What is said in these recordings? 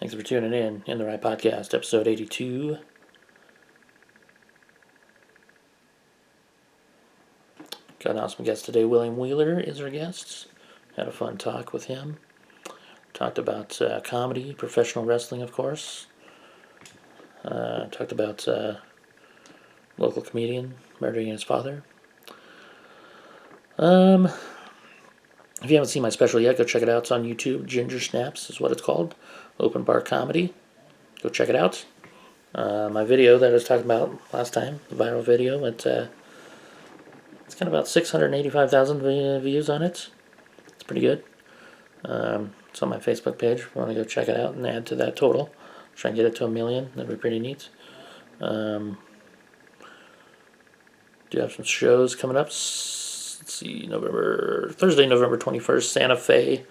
Thanks for tuning in the Right Podcast, episode 82. Got an awesome guest today. William Wheeler is our guest. Had a fun talk with him. Talked about comedy, professional wrestling, of course. Talked about local comedian murdering his father. If you haven't seen my special yet, go check it out. It's on YouTube. Ginger Snaps is what it's called. Open bar comedy. Go check it out. My video that I was talking about last time, the viral video, it's got about 685,000 views on it. It's pretty good. It's on my Facebook page. If you want to go check it out and add to that total, try and get it to 1 million. That'd be pretty neat. Do have some shows coming up. Let's see, Thursday, November 21st, Santa Fe,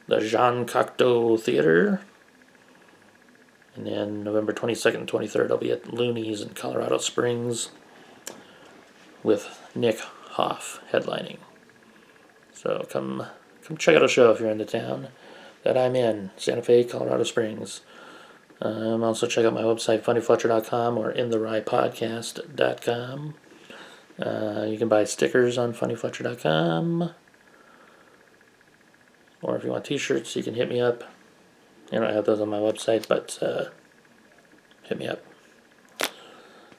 the Jean Cocteau Theater. And then November 22nd and 23rd, I'll be at Looney's in Colorado Springs with Nick Hoff headlining. So come check out a show if you're in the town that I'm in, Santa Fe, Colorado Springs. Also check out my website, funnyfletcher.com or intheripodcast.com. You can buy stickers on funnyfletcher.com. Or if you want t-shirts, you can hit me up. I don't have those on my website, but hit me up.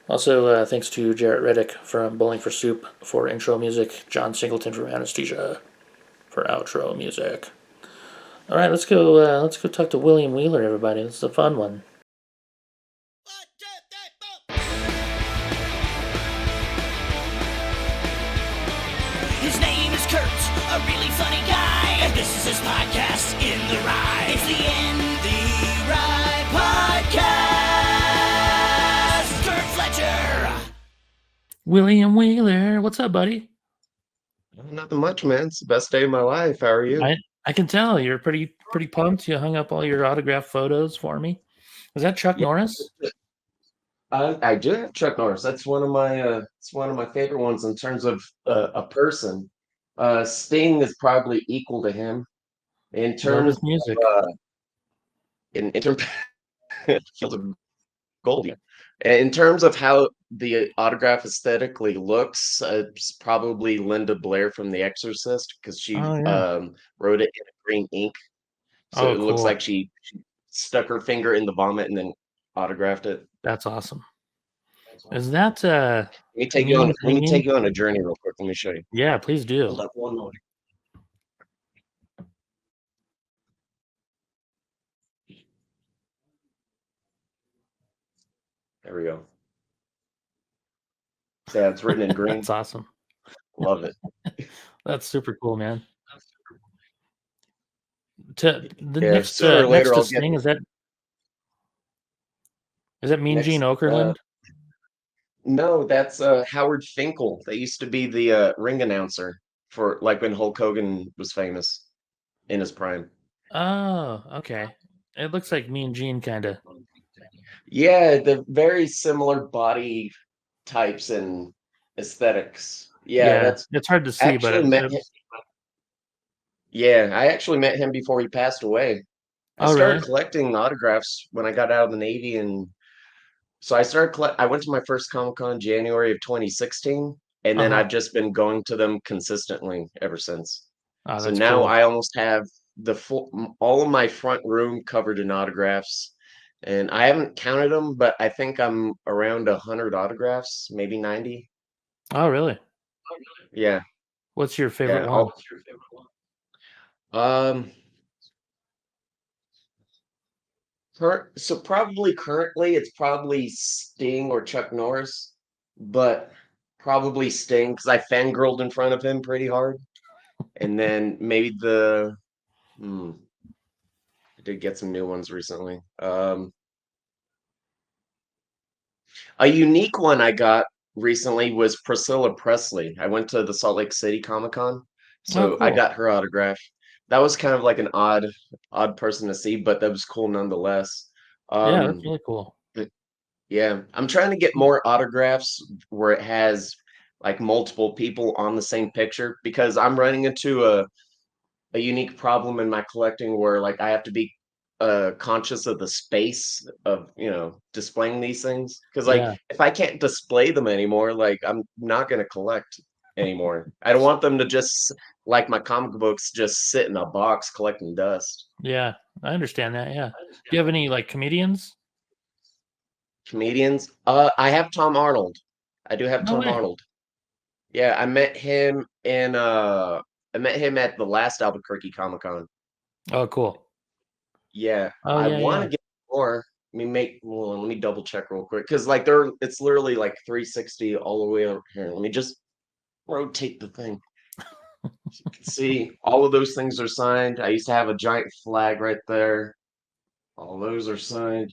Also, thanks to Jarrett Reddick from Bowling for Soup for intro music, John Singleton from Anesthesia for outro music. All right, let's go talk to William Wheeler, everybody. This is a fun one. His name is Curt, a really funny guy, and this is his podcast, In the Ride. It's the In the Ride podcast. Curt Fletcher. William Wheeler, what's up, buddy? Nothing much, man. It's the best day of my life. How are you? I can tell you're pretty pumped. You hung up all your autographed photos for me. Was that Chuck Norris? I do have Chuck Norris. That's one of my it's one of my favorite ones in terms of a person. Sting is probably equal to him in Love terms his music. in terms Fields of Gold. In terms of how the autograph aesthetically looks, it's probably Linda Blair from The Exorcist because she wrote it in green ink, so it looks cool. like she stuck her finger in the vomit and then autographed it. That's awesome. Is that Let me take you on a journey real quick. Let me show you. Yeah, please do. Hold up one moment. There we go. So yeah, it's written in green. That's awesome. Love it. That's super cool, man. Next sooner or later to I'll Sting, get. Is that Mean Gene Okerlund? No, that's Howard Finkel. That used to be the ring announcer for like when Hulk Hogan was famous in his prime. Oh, okay. It looks like Mean Gene, kind of. Yeah, they're very similar body types and aesthetics. Yeah, it's hard to see, but I actually met him before he passed away. I started collecting autographs when I got out of the Navy, and so I went to my first Comic-Con January of 2016, and then I've just been going to them consistently ever since. So now cool. I almost have all of my front room covered in autographs, and I haven't counted them, but I think I'm around 100 autographs, maybe 90. Oh, really? Yeah. What's your favorite one? So probably currently it's probably Sting or Chuck Norris, but probably Sting because I fangirled in front of him pretty hard. And then maybe I did get some new ones recently. A unique one I got recently was Priscilla Presley. I went to the Salt Lake City Comic-Con, so I got her autograph. That was kind of like an odd person to see, but that was cool nonetheless. Yeah, that's really cool. Yeah, I'm trying to get more autographs where it has like multiple people on the same picture because I'm running into a unique problem in my collecting where like I have to be conscious of the space of displaying these things, because like Yeah. if I can't display them anymore, like I'm not going to collect anymore. I don't want them to just like my comic books just sit in a box collecting dust. Yeah. I understand that. Yeah. Do you have any like comedians? Comedians, I have Tom Arnold. I do have No Tom way. Arnold. Yeah, I met him at the last Albuquerque Comic Con. Oh, cool. Yeah, Oh, I yeah, want yeah. to get more. Let me double check real quick, because like it's literally like 360 all the way over here. Let me just rotate the thing. So you can see all of those things are signed. I used to have a giant flag right there. All those are signed.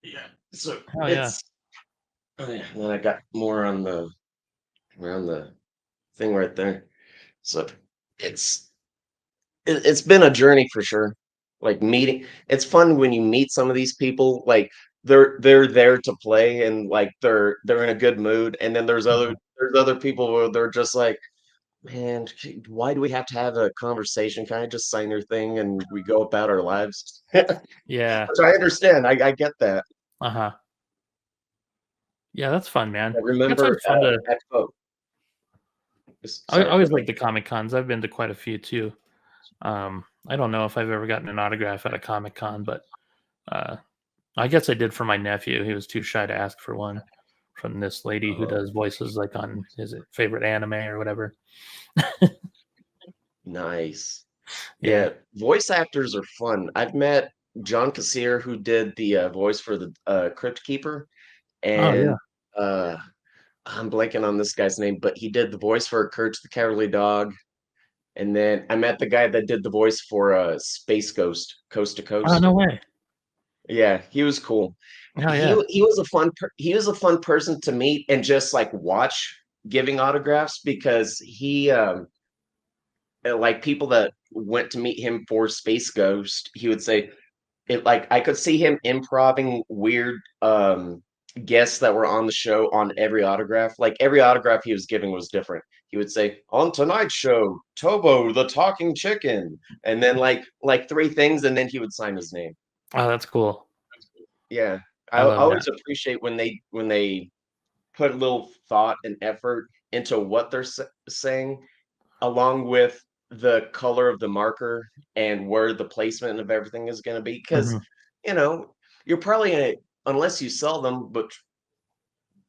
Yeah. So Oh, yeah. oh yeah, and then I got more on the around the thing right there. So it's it's been a journey for sure. Like meeting, it's fun when you meet some of these people. Like they're there to play, and like they're in a good mood. And then Mhm. there's other people where they're just like, man, why do we have to have a conversation? Can I just sign your thing and we go about our lives? Which Yeah. I understand. I get that. Uh-huh. Yeah, that's fun, man. I That's remember always fun to at I sorry, go always ahead. like the Comic Cons. I've been to quite a few too. I don't know if I've ever gotten an autograph at a Comic Con, but uh, I guess I did for my nephew. He was too shy to ask for one from this lady who Oh, does voices like on his favorite anime or whatever. nice. Yeah. Yeah, voice actors are fun. I've met John Kassir, who did the voice for the Crypt Keeper, Oh yeah. and uh, I'm blanking on this guy's name, but he did the voice for Curt the Cowardly Dog. And then I met the guy that did the voice for Space Ghost, Coast to Oh Coast. no way. Yeah, he was cool. Oh yeah. He was a he was a fun person to meet and just like watch giving autographs, because he like people that went to meet him for Space Ghost, he would say it like I could see him improving weird guests that were on the show on every autograph. Like every autograph he was giving was different. He would say, "On tonight's show, Tobo the talking chicken," and then like three things, and then he would sign his name. Oh, that's cool. Yeah, I I love that. always appreciate when they put a little thought and effort into what they're saying, along with the color of the marker and where the placement of everything is going to be. Because, Hmm. you know, you're probably going to, unless you sell them, but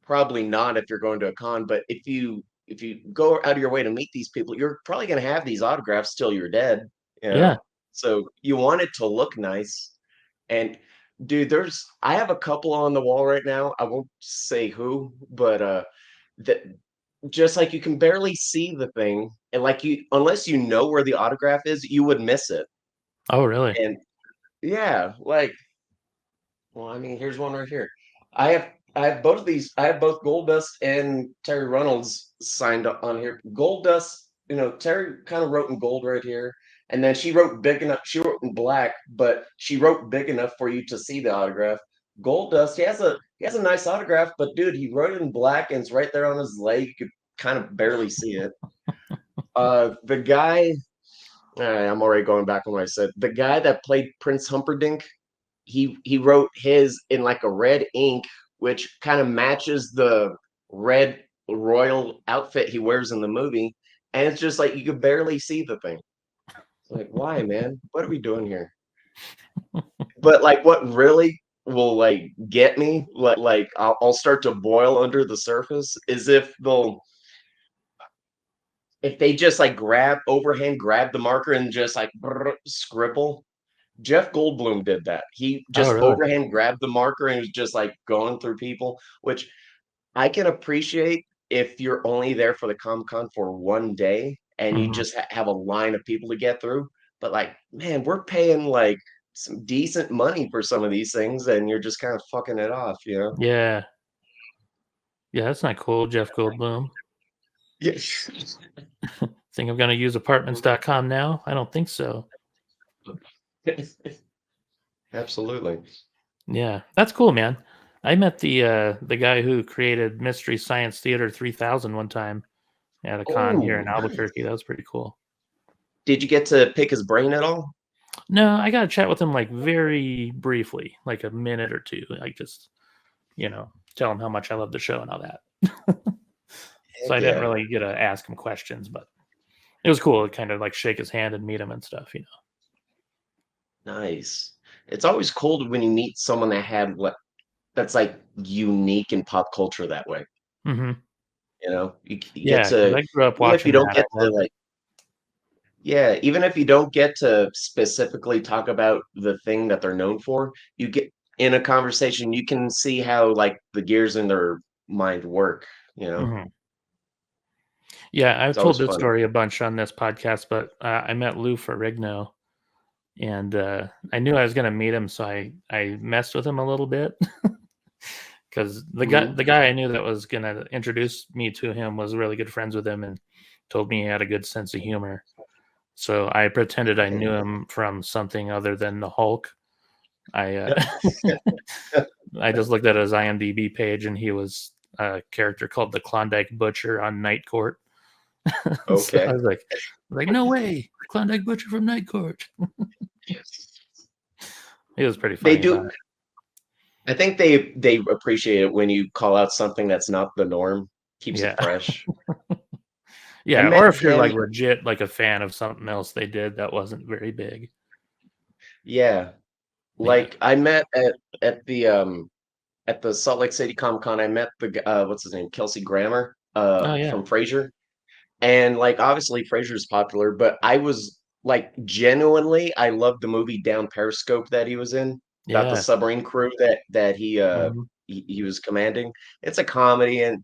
probably not if you're going to a con. But if you go out of your way to meet these people, you're probably going to have these autographs till you're dead. You Yeah. know, so you want it to look nice. And dude, I have a couple on the wall right now. I won't say who, but that just like you can barely see the thing, and like you unless you know where the autograph is, you would miss it. Oh really? And yeah, like, well, I mean, here's one right here. I have both of these. I have both Gold Dust and Terry Reynolds signed up on here. Gold Dust, Terry kind of wrote in gold right here, and then she wrote big enough. She wrote in black, but she wrote big enough for you to see the autograph. Gold Dust, he has a nice autograph, but dude, he wrote it in black and it's right there on his leg. You could kind of barely see it. The guy, I'm already going back on what I said. The guy that played Prince Humperdinck, he wrote his in like a red ink, which kind of matches the red royal outfit he wears in the movie, and it's just like you could barely see the thing. Like, why, man? What are we doing here? But like, what really will like get me, like I'll start to boil under the surface, is if they just like grab the marker and just like scribble. Jeff Goldblum did that. He Oh just really? overhand grabbed the marker and was just like going through people, which I can appreciate if you're only there for the Comic Con for one day and you Hmm. just have a line of people to get through. But like, man, we're paying like some decent money for some of these things, and you're just kind of fucking it off, you know? Yeah. Yeah, that's not cool, Jeff Goldblum. Yeah. Think I'm gonna use apartments.com now? I don't think so. Absolutely. Yeah, that's cool, man. I met the guy who created Mystery Science Theater 3000 one time at a con here Oh, in nice. Albuquerque. That was pretty cool. Did you get to pick his brain at all? No, I got to chat with him like very briefly, like a minute or two. Like just, tell him how much I love the show and all that. So Heck I didn't yeah. really get to ask him questions, but it was cool to kind of like shake his hand and meet him and stuff. Nice. It's always cool when you meet someone that had what that's like unique in pop culture that way. Hmm. You get Yeah, because to, I grew up even if you watching don't that. get I to loved it. like, yeah, even if you don't get to specifically talk about the thing that they're known for, you get in a conversation, you can see how like the gears in their mind work, you know? Mhm. Yeah, I've It's told always this fun. story a bunch on this podcast, but I met Lou Ferrigno, and I knew I was going to meet him, so I messed with him a little bit because the guy Mhm. the guy I knew that was going to introduce me to him was really good friends with him and told me he had a good sense of humor. So I pretended I knew him from something other than the Hulk. I I just looked at his IMDb page, and he was a character called the Klondike Butcher on Night Court. So I Okay. was like, no way, Klondike Butcher from Night Court. He was pretty They funny about do. it. I think they appreciate it when you call out something that's not the norm, keeps it Yeah, fresh. I yeah. Or met if you're him, like legit like a fan of something else they did that wasn't very big. yeah. Yeah. Like I met at the Salt Lake City Comic Con, I met what's his name, Kelsey Grammer, Oh yeah, from Frasier. And like obviously Frasier's popular, but I was like genuinely, I loved the movie Down Periscope that he was in about the yeah. submarine crew that Mhm. he was commanding. It's a comedy, and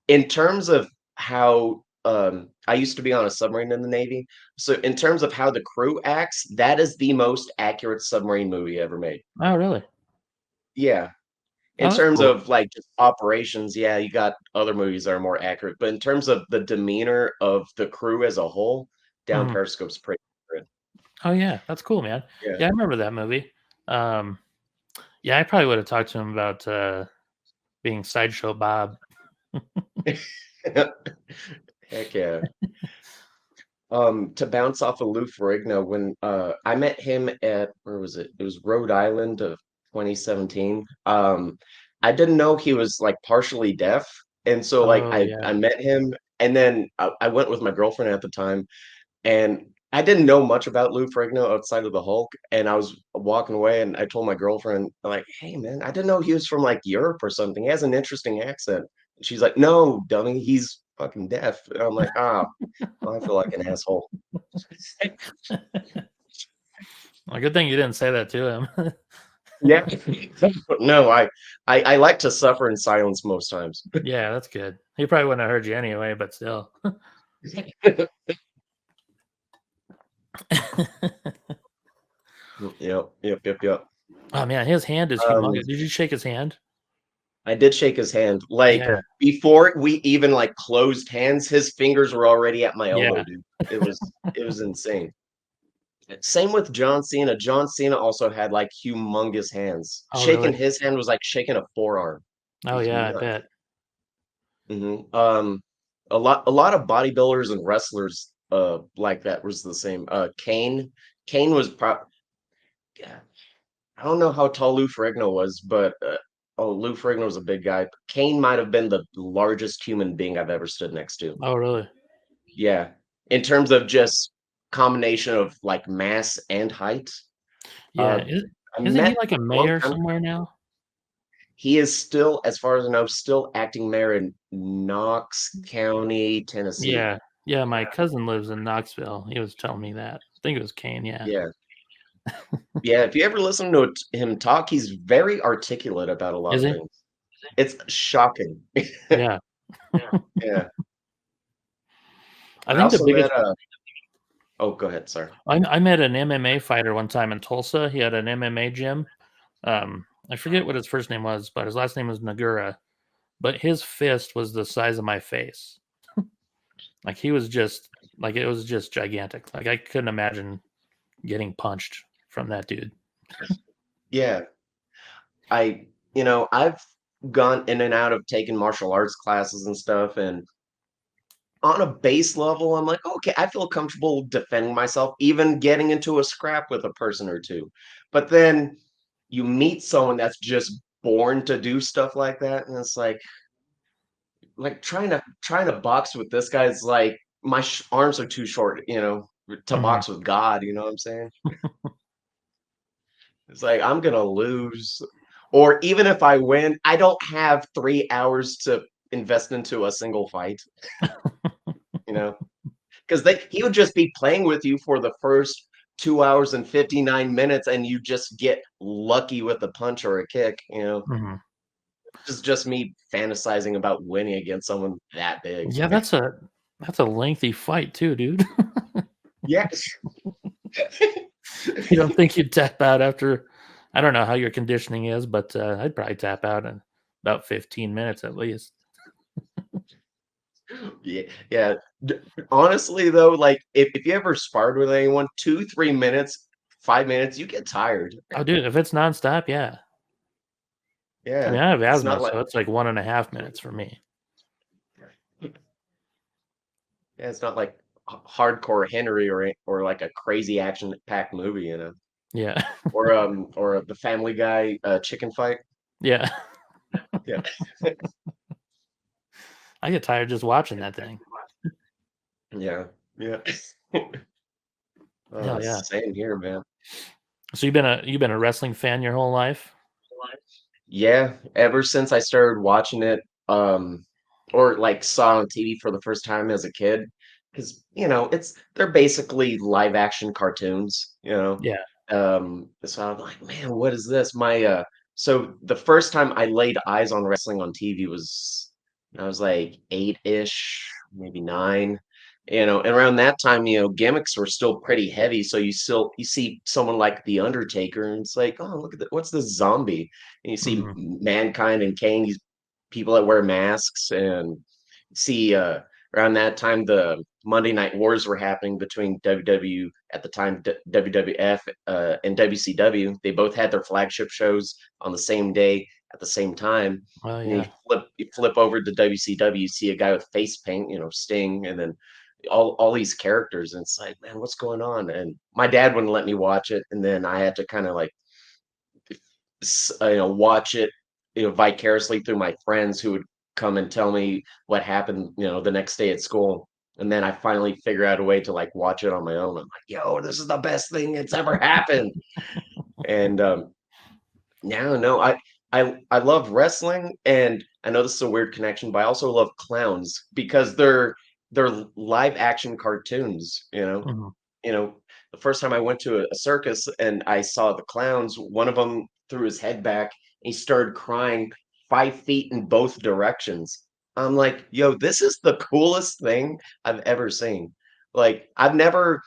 in terms of how I used to be on a submarine in the Navy, so in terms of how the crew acts, that is the most accurate submarine movie ever made. Oh really? Yeah. In Oh, that's terms cool. of like just operations, yeah, you got other movies that are more accurate, but in terms of the demeanor of the crew as a whole, Down Mhm. Periscope's pretty good. Oh yeah, that's cool, man. Yeah. Yeah, I remember that movie. Um, yeah, I probably would have talked to him about being Sideshow Bob. Heck yeah. To bounce off of Lou Ferrigno, when I met him at, where was it? It was Rhode Island of 2017. I didn't know he was like partially deaf, and so like Oh I yeah, I met him, and then I went with my girlfriend at the time, and I didn't know much about Lou Ferrigno outside of the Hulk, and I was walking away, and I told my girlfriend like, "Hey man, I didn't know he was from like Europe or something. He has an interesting accent." And she's like, "No, dummy, he's fucking deaf." And I'm like, "Ah, I feel like an asshole." well, good thing you didn't say that to him. Yeah. No, I like to suffer in silence most times. Yeah, that's good. He probably wouldn't have heard you anyway, but still. Yep, yep, yep, yep. Oh man, his hand is Um, humongous. Did you shake his hand? I did shake his hand. Like Yeah, before we even like closed hands, his fingers were already at my elbow, yeah. dude. It was insane. Same with John Cena. John Cena also had like humongous hands. Oh Shaking really? his hand was like shaking a forearm. It Oh was yeah, I nuts. bet. A lot of bodybuilders and wrestlers like that was the same. Kane was yeah, I don't know how tall Lou Ferrigno was, but oh, Lou Ferrigno was a big guy. Kane might have been the largest human being I've ever stood next to. Oh really? Yeah, in terms of just combination of like mass and height. Yeah. Uh, I Isn't he met like a a long mayor time. somewhere now? He is still, as far as I know, still acting mayor in Knox County, Tennessee. Yeah. Yeah, my cousin lives in Knoxville. He was telling me that. I think it was Kane, yeah. Yeah, yeah. If you ever listen to him talk, he's very articulate about a lot Is of he? things. It's shocking. Yeah. Yeah. I I think the also met biggest oh, go ahead, sorry. I met an MMA fighter one time in Tulsa. He had an MMA gym. I forget what his first name was, but his last name was Nagura. But his fist was the size of my face. Like he was just like it was just gigantic. Like I couldn't imagine getting punched from that dude. Yeah. I've gone in and out of taking martial arts classes and stuff, and on a base level, I'm like, okay, I feel comfortable defending myself, even getting into a scrap with a person or two. But then you meet someone that's just born to do stuff like that, and it's like trying to box with this guy's like my arms are too short, to Mhm. box with God. You know what I'm saying? It's like I'm gonna lose, or even if I win, I don't have 3 hours to invest into a single fight. You know, because they he would just be playing with you for the first 2 hours and 59 minutes, and you just get lucky with a punch or a kick. Mhm. This is just me fantasizing about winning against someone that big. Yeah, that's a lengthy fight too, dude. Yes. You don't think you'd tap out after I don't know how your conditioning is, but, I'd probably tap out in about 15 minutes at least. Yeah, yeah. D Honestly, though, like, if you ever sparred with anyone, 2, 3 minutes, 5 minutes, you get tired. Oh, dude, if it's nonstop, yeah. I Yeah, mean, I have it's asthma, not like so it's like 1.5 minutes for me. yeah, it's not like hardcore Henry or like a crazy action-packed movie, Yeah. or the Family Guy, chicken fight. Yeah. Yeah. I get tired just watching that thing. Yeah, yeah. Hell yeah. Same here, man. So you've been a wrestling fan your whole life? Yeah, ever since I started watching it, or like saw on TV for the first time as a kid, because they're basically live action cartoons. Yeah. So I'm like, man, what is this? So the first time I laid eyes on wrestling on TV was when I was like eight-ish, maybe nine. And around that time, gimmicks were still pretty heavy. So you see someone like The Undertaker, and it's like, oh, look at that, what's this zombie? And you see Mhm. Mankind and Kane, these people that wear masks, and see around that time the Monday Night Wars were happening between WW at the time WWF and WCW. They both had their flagship shows on the same day at the same time. Oh, And yeah. you flip over to WCW, you see a guy with face paint, Sting, and then all these characters, and it's like, man, what's going on? And my dad wouldn't let me watch it, and then I had to kind of like watch it, vicariously through my friends who would come and tell me what happened, the next day at school. And then I finally figure out a way to like watch it on my own. I'm like, yo, this is the best thing that's ever happened. And no, I love wrestling, and I know this is a weird connection, but I also love clowns because they're live action cartoons. Mhm. You know, the first time I went to a circus and I saw the clowns, one of them threw his head back and he started crying 5 feet in both directions. I'm like, yo, this is the coolest thing I've ever seen. Like, I've never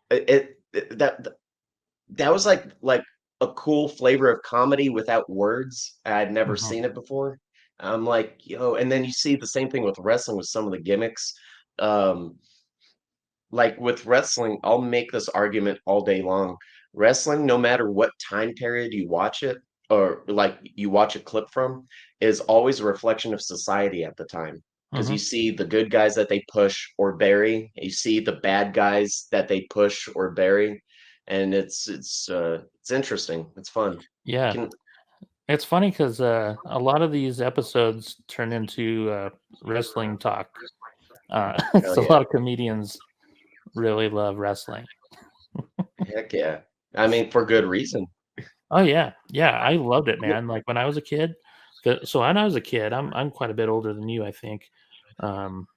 that was like a cool flavor of comedy without words. I'd never Mhm. seen it before. I'm like, yo, and then you see the same thing with wrestling with some of the gimmicks. Um, like with wrestling, I'll make this argument all day long. Wrestling, no matter what time period you watch it or like you watch a clip from, is always a reflection of society at the time. Because you Mhm. see the good guys that they push or bury, you see the bad guys that they push or bury, and it's interesting. It's fun. Yeah. Can It's funny because a lot of these episodes turn into, wrestling talk. hell So a yeah, lot of comedians really love wrestling. heck yeah. I mean, for good reason. Oh, yeah. Yeah, I loved it, man. Like, when I was a kid so when I was a kid, I'm quite a bit older than you, I think. Um,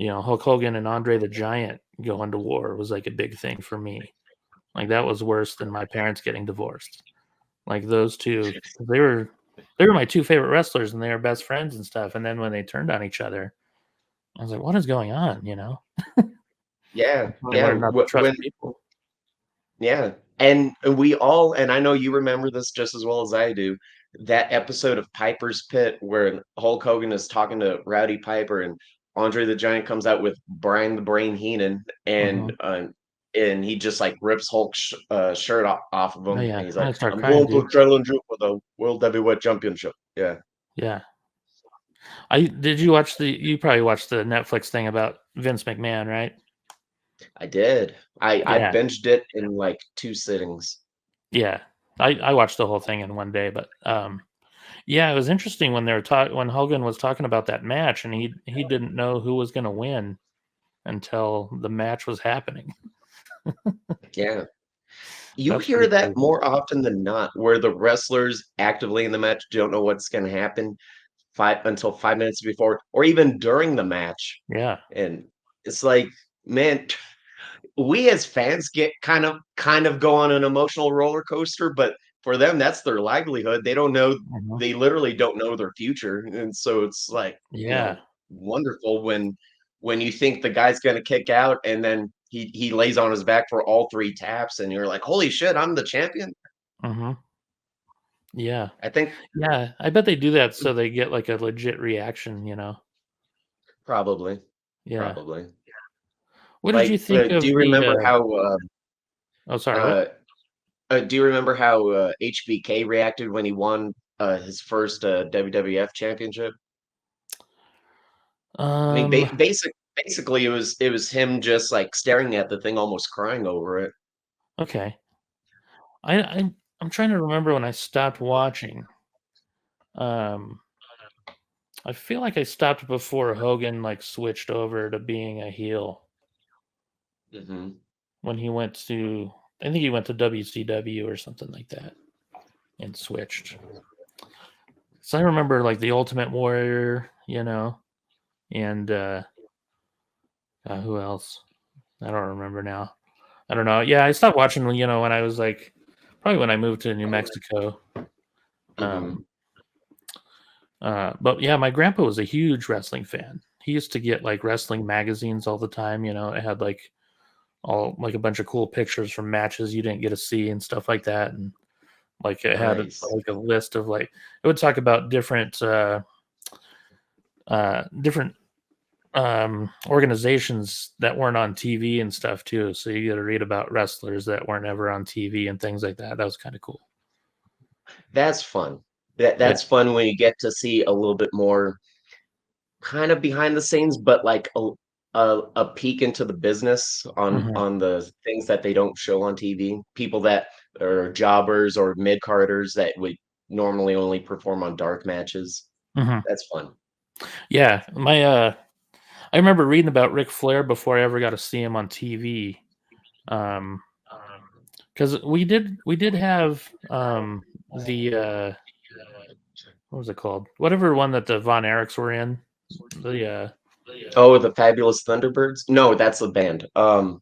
Hulk Hogan and Andre the Giant going to war was, like, a big thing for me. Like, that was worse than my parents getting divorced. Like, those 2 'cause they were my 2 favorite wrestlers, and they were best friends and stuff, and then when they turned on each other, I was like, "What is going on?" You know? Yeah, I yeah. learned not to trust people. Yeah, and we all and I know you remember this just as well as I do, that episode of Piper's Pit where Hulk Hogan is talking to Rowdy Piper and Andre the Giant comes out with Brian the Brain Heenan Mhm. and he just like rips Hulk's shirt off of Oh, him yeah. and he's I'm like, gonna start "I'm crying, going dude. to challenge you for the World Heavyweight Championship." Yeah. Yeah. Did you watch you probably watched the Netflix thing about Vince McMahon, right? I did. I Yeah. binged it in like 2 sittings. Yeah. I watched the whole thing in one day, but yeah, it was interesting when they were when Hogan was talking about that match, and he didn't know who was going to win until the match was happening. Yeah. You That's hear pretty that crazy. more often than not, where the wrestlers actively in the match don't know what's gonna happen 5 minutes before or even during the match, Yeah. and it's like, man, we as fans get kind of go on an emotional roller coaster, but for them, that's their livelihood. They don't know Mhm. they literally don't know their future, and so it's like, Yeah. wonderful when you think the guy's gonna kick out and then he lays on his back for all 3 taps and you're like, "Holy shit, I'm the champion?" Mhm. Yeah. I think Yeah. I bet they do that so they get like a legit reaction. probably, Yeah. probably. What did you Like, think of the oh, sorry, what? uh, do you remember how, HBK reacted when he won, his first, WWF championship? I mean, Um basically, it was him just, like, staring at the thing, almost crying over it. okay. I'm trying to remember when I stopped watching. Um I feel like I stopped before Hogan like switched over to being a heel Mhm. when he went to I think he went to WCW or something like that and switched. So I remember like the Ultimate Warrior, and who else? I don't remember now. I don't know. Yeah, I stopped watching, when I was like probably when I moved to New Mexico. Um Mhm. but yeah, my grandpa was a huge wrestling fan. He used to get like wrestling magazines all the time. It had like all like a bunch of cool pictures from matches you didn't get to see and stuff like that. And like it had Nice. like a list of like it would talk about different organizations that weren't on TV and stuff too. So you got to read about wrestlers that weren't ever on TV and things like that. That was kind of cool. That's fun. That Yeah. that's fun when you get to see a little bit more kind of behind the scenes, but like a peek into the business on Hmm. on the things that they don't show on TV. People that are jobbers or mid-carders that would normally only perform on dark matches. Hmm. That's fun. Yeah. I remember reading about Ric Flair before I ever got to see him on TV. Um, because we did have the what was it called? Whatever one that the Von Erichs were in. The Oh, the Fabulous Thunderbirds? No, that's the band. Um,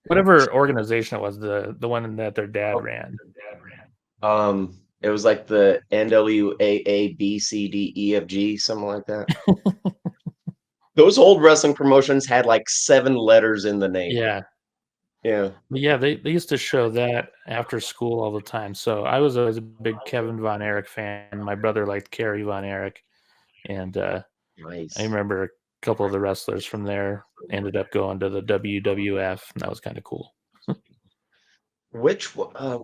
whatever organization it was, the one that their dad ran. it was like the NWAABCDEFG, something like that. Those old wrestling promotions had like 7 letters in the name. Yeah. Yeah, But yeah, they used to show that after school all the time. So I was always a big Kevin Von Erich fan. My brother liked Kerry Von Erich, and I nice. remember a couple of the wrestlers from there ended up going to the WWF, and that was kind of cool. Which one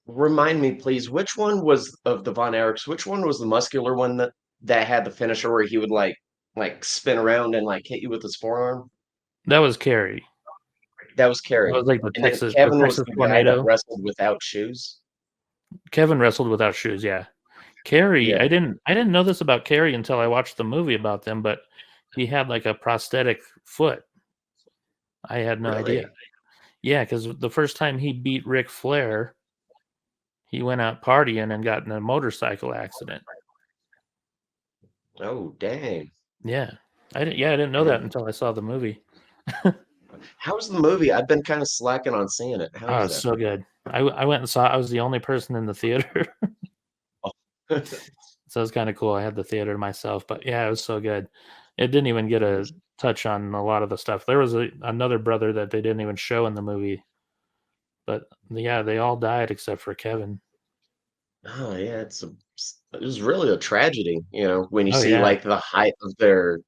remind me, please, which one was of the Von Erichs, which one was the muscular one that had the finisher where he would, like, spin around and, like, hit you with his forearm? That was Kerry. That was That Kerry, was like the and then The Kevin was Texas the guy that Tornado. wrestled without shoes? Kevin wrestled without shoes. Yeah, Kerry. Yeah, I didn't know this about Kerry until I watched the movie about them, but he had like a prosthetic foot. I had no idea. really? Yeah, because the first time he beat Ric Flair, he went out partying and got in a motorcycle accident. Oh, dang. Yeah, I didn't know that Man. until I saw the movie. How's the movie? I've been kinda slacking on seeing it. How Oh, is it's that? so good. I went and saw. I was the only person in the theater, Oh. so it was kind of cool. I had the theater to myself, but yeah, it was so good. It didn't even get a Nice. touch on a lot of the stuff. There was another brother that they didn't even show in the movie, but yeah, they all died except for Kevin. Oh, yeah, it was really a tragedy, when you Oh see, yeah. like, the height of their,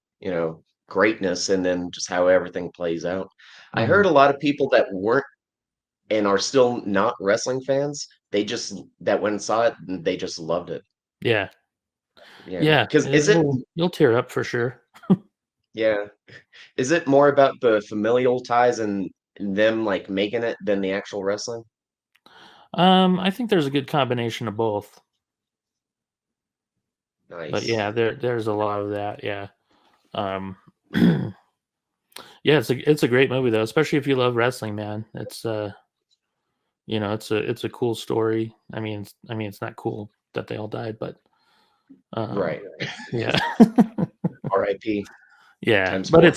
greatness and then just how everything plays out. I Hmm. heard a lot of people that weren't and are still not wrestling fans, they just that went and saw it, and they just loved it. Yeah. Yeah, Yeah, because is it? you'll tear up for sure. Yeah, is it more about the familial ties and them like making it than the actual wrestling? I think there's a good combination of both. But Nice. yeah, there's a lot of that. Yeah. Um, yeah, it's a great movie though, especially if you love wrestling, man. It's it's a cool story. I mean it's not cool that they all died, but um, Right. yeah. R.I.P. Yeah, times but four.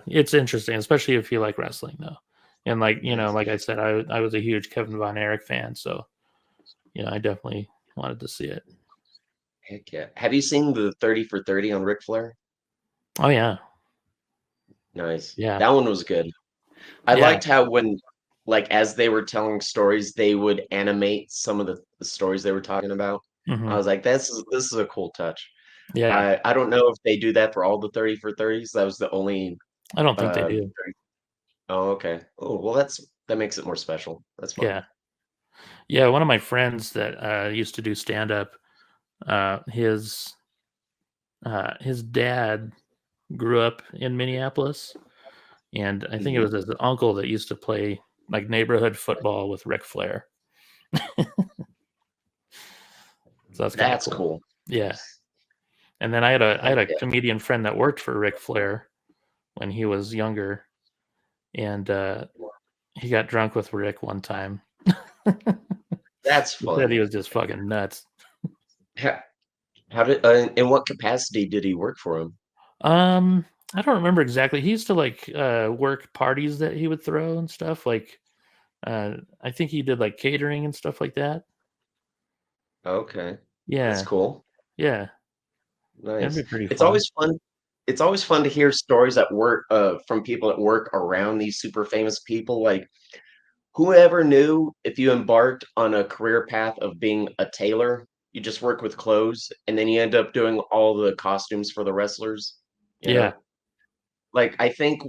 it's interesting, especially if you like wrestling though. And Nice. like I said, I was a huge Kevin Von Erich fan, so I definitely wanted to see it. Heck yeah. Have you seen the 30 for 30 on Ric Flair? Oh yeah, Nice. yeah, That one was good. I yeah. liked how when, like, as they were telling stories, they would animate some of the stories they were talking about. I Hmm. was like, this is a cool touch. Yeah. I don't know if they do that for all the 30 for 30s. That was the only I don't think they uh do. 30. Oh, okay. Oh, well that makes it more special. That's fun. Yeah, yeah. One of my friends that used to do stand up, uh, his his dad grew up in Minneapolis, and I think it Mhm. was his uncle that used to play like neighborhood football with Ric Flair. So that's kind of That's cool. cool. Yeah. And then I had a Heck comedian friend that worked for Ric Flair when he was younger, and he got drunk with Rick one time. That's He said he fun. was just fucking nuts. How, how did in what capacity did he work for him? Um, I don't remember exactly. He used to like work parties that he would throw and stuff. Like I think he did like catering and stuff like that. Okay. That's Yeah, cool. yeah, that'd Nice. be pretty It's fun. always fun. It's always fun to hear stories that work from people that work around these super famous people. Like whoever knew if you embarked on a career path of being a tailor, you just work with clothes and then you end up doing all the costumes for the wrestlers, you Yeah. know? Like I think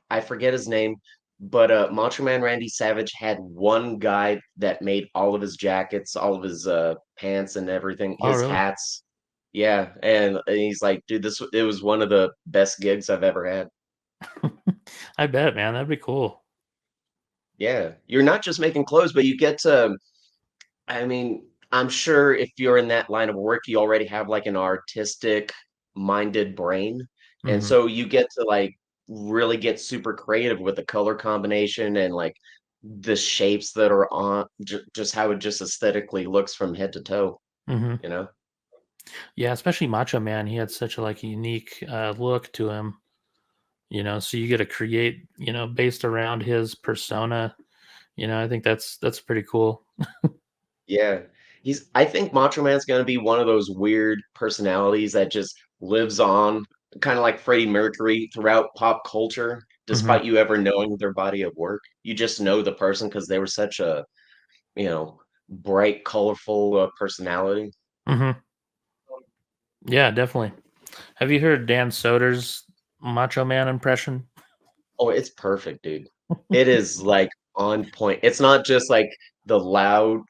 I forget his name, but Macho Man Randy Savage had one guy that made all of his jackets, all of his pants and everything, Oh, his really? hats. Yeah, and he's like, dude, this it was one of the best gigs I've ever had. I bet, man. That'd be cool. Yeah, you're not just making clothes, but you get to I mean, I'm sure if you're in that line of work, you already have like an artistic minded brain. And Hmm. so you get to like really get super creative with the color combination and like the shapes that are on just how it just aesthetically looks from head to toe, Hmm. you know? Yeah, especially Macho Man. He had such a like unique look to him. So you get to create, based around his persona. I think that's pretty cool. Yeah. I think Macho Man's gonna be one of those weird personalities that just lives on, kind of like Freddie Mercury throughout pop culture, Hmm. despite you ever knowing their body of work. You just know the person because they were such a, you know, bright, colorful personality. Hmm. Yeah, definitely. Have you heard Dan Soder's Macho Man impression? Oh, it's perfect, dude. It is like on point. It's not just like the loud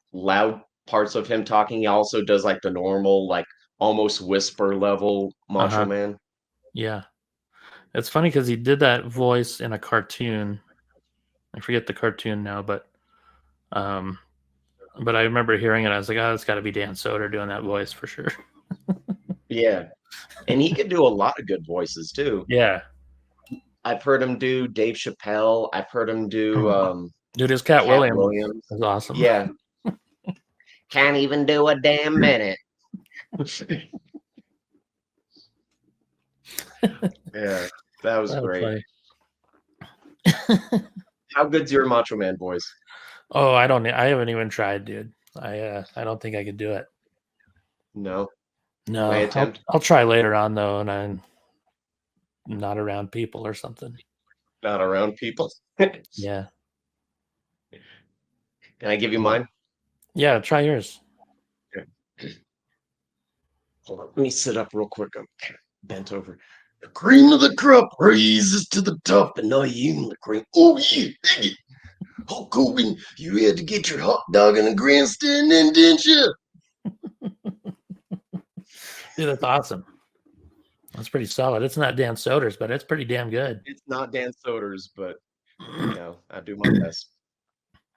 parts of him talking. He also does like the normal, like almost whisper level Uh Macho huh. Man. Yeah, it's funny because he did that voice in a cartoon. I forget the cartoon now, um, but I remember hearing it. I was like, oh, it's got to be Dan Soder doing that voice for sure. Yeah. And he can do a lot of good voices too. Yeah, I've heard him do Dave Chappelle. I've heard him do dude, his Cat Cat Williams Williams. is awesome. Yeah. Can't even do a damn minute. Yeah, that was That's great. funny. How good's your Macho Man voice? Oh, I don't. I haven't even tried, dude. I don't think I could do it. No. My No, I'll attempt? I'll try later on though, and I'm not around people or something. Not around people. Can Yeah. I give you But mine? yeah, try yours. Yeah. Hold on. Let me sit up real quick. I'm bent over. The cream of the crop rises to the top, and I am the cream. Oh, yeah, dig it. Hulk Hogan, you had to get your hot dog in the grandstand then, didn't you? Dude, that's awesome. That's pretty solid. It's not Dan Soder's, but it's pretty damn good. It's not Dan Soder's, but I do my best.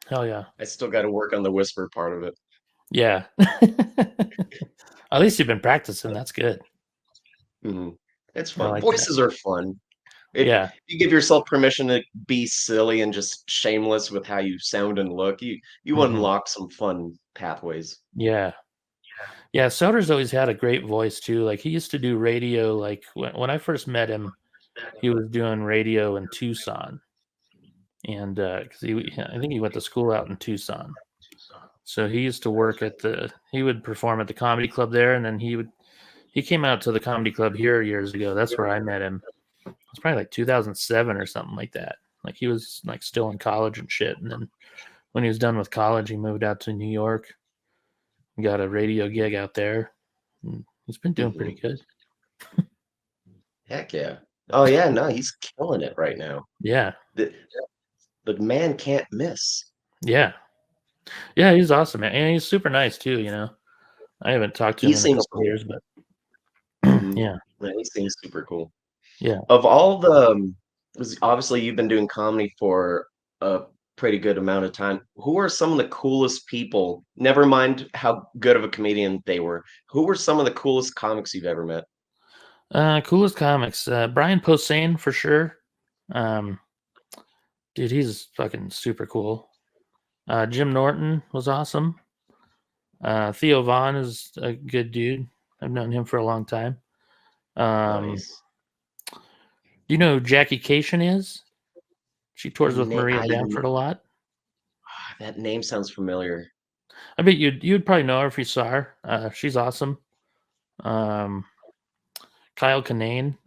Hell yeah. I still got to work on the whisper part of it. Yeah. At least you've been practicing. That's good. Mhm. It's I fun. like that. Voices are fun. If Yeah. you give yourself permission to be silly and just shameless with how you sound and look, you Hmm. unlock some fun pathways. Yeah. Yeah. Soder's always had a great voice too. Like he used to do radio. Like when I first met him, he was doing radio in Tucson. And because I think he went to school out in Tucson. So he used to work at he would perform at the comedy club there. And then he came out to the comedy club here years ago. That's where I met him. It was probably like 2007 or something like that. Like he was like still in college and shit. And then when he was done with college, he moved out to New York, got a radio gig out there. And he's been doing pretty Mhm. good. Heck yeah. Oh yeah, no, he's killing it right now. Yeah. The the man can't miss. Yeah. Yeah. He's awesome, man. And he's super nice too, you know. I haven't talked to He him in a seems couple of cool. years, but Mhm. yeah. Yeah, he seems super cool. Yeah. Of all the, 'cause obviously you've been doing comedy for a pretty good amount of time. Who are some of the coolest people? Never mind how good of a comedian they were. Who were some of the coolest comics you've ever met? Coolest comics. Brian Posehn for sure. Um, dude, he's fucking super cool. Jim Norton was awesome. Theo Vaughn is a good dude. I've known him for a long time. Um, Nice. do you know who Jackie Cation is? She tours with Na- Maria I Bamford a lot. that name sounds familiar. I bet you'd probably know her if you saw her. She's awesome. Um, Kyle Kinane.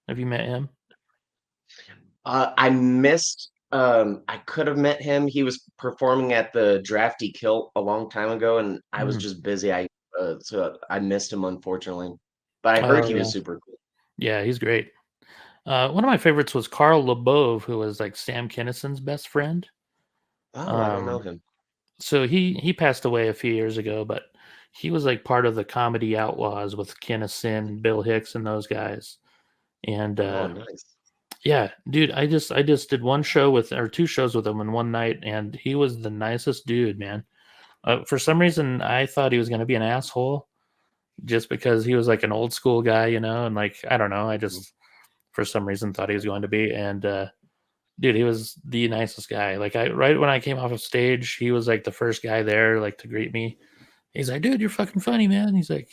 Have you met him? I missed. I could have met him. He was performing at the Drafty Kilt a long time ago, and I was Mm. just busy. So I missed him unfortunately. But I heard Oh he yeah, was super cool. yeah, he's great. One of my favorites was Carl LeBove, who was like Sam Kinnison's best friend. Oh, I don't know Um, him. so he passed away a few years ago, but he was like part of the Comedy Outlaws with Kinnison, Bill Hicks, and those guys. And Oh, nice. yeah, dude, I just did one show with or two shows with him in one night, and he was the nicest dude, man. For some reason, I thought he was going to be an asshole just because he was like an old school guy, you know, and like I don't know, I Mhm. just for some reason thought he was going to be, and dude, he was the nicest guy. Like I right when I came off of stage, he was like the first guy there, like to greet me. He's like, dude, you're fucking funny, man. He's like,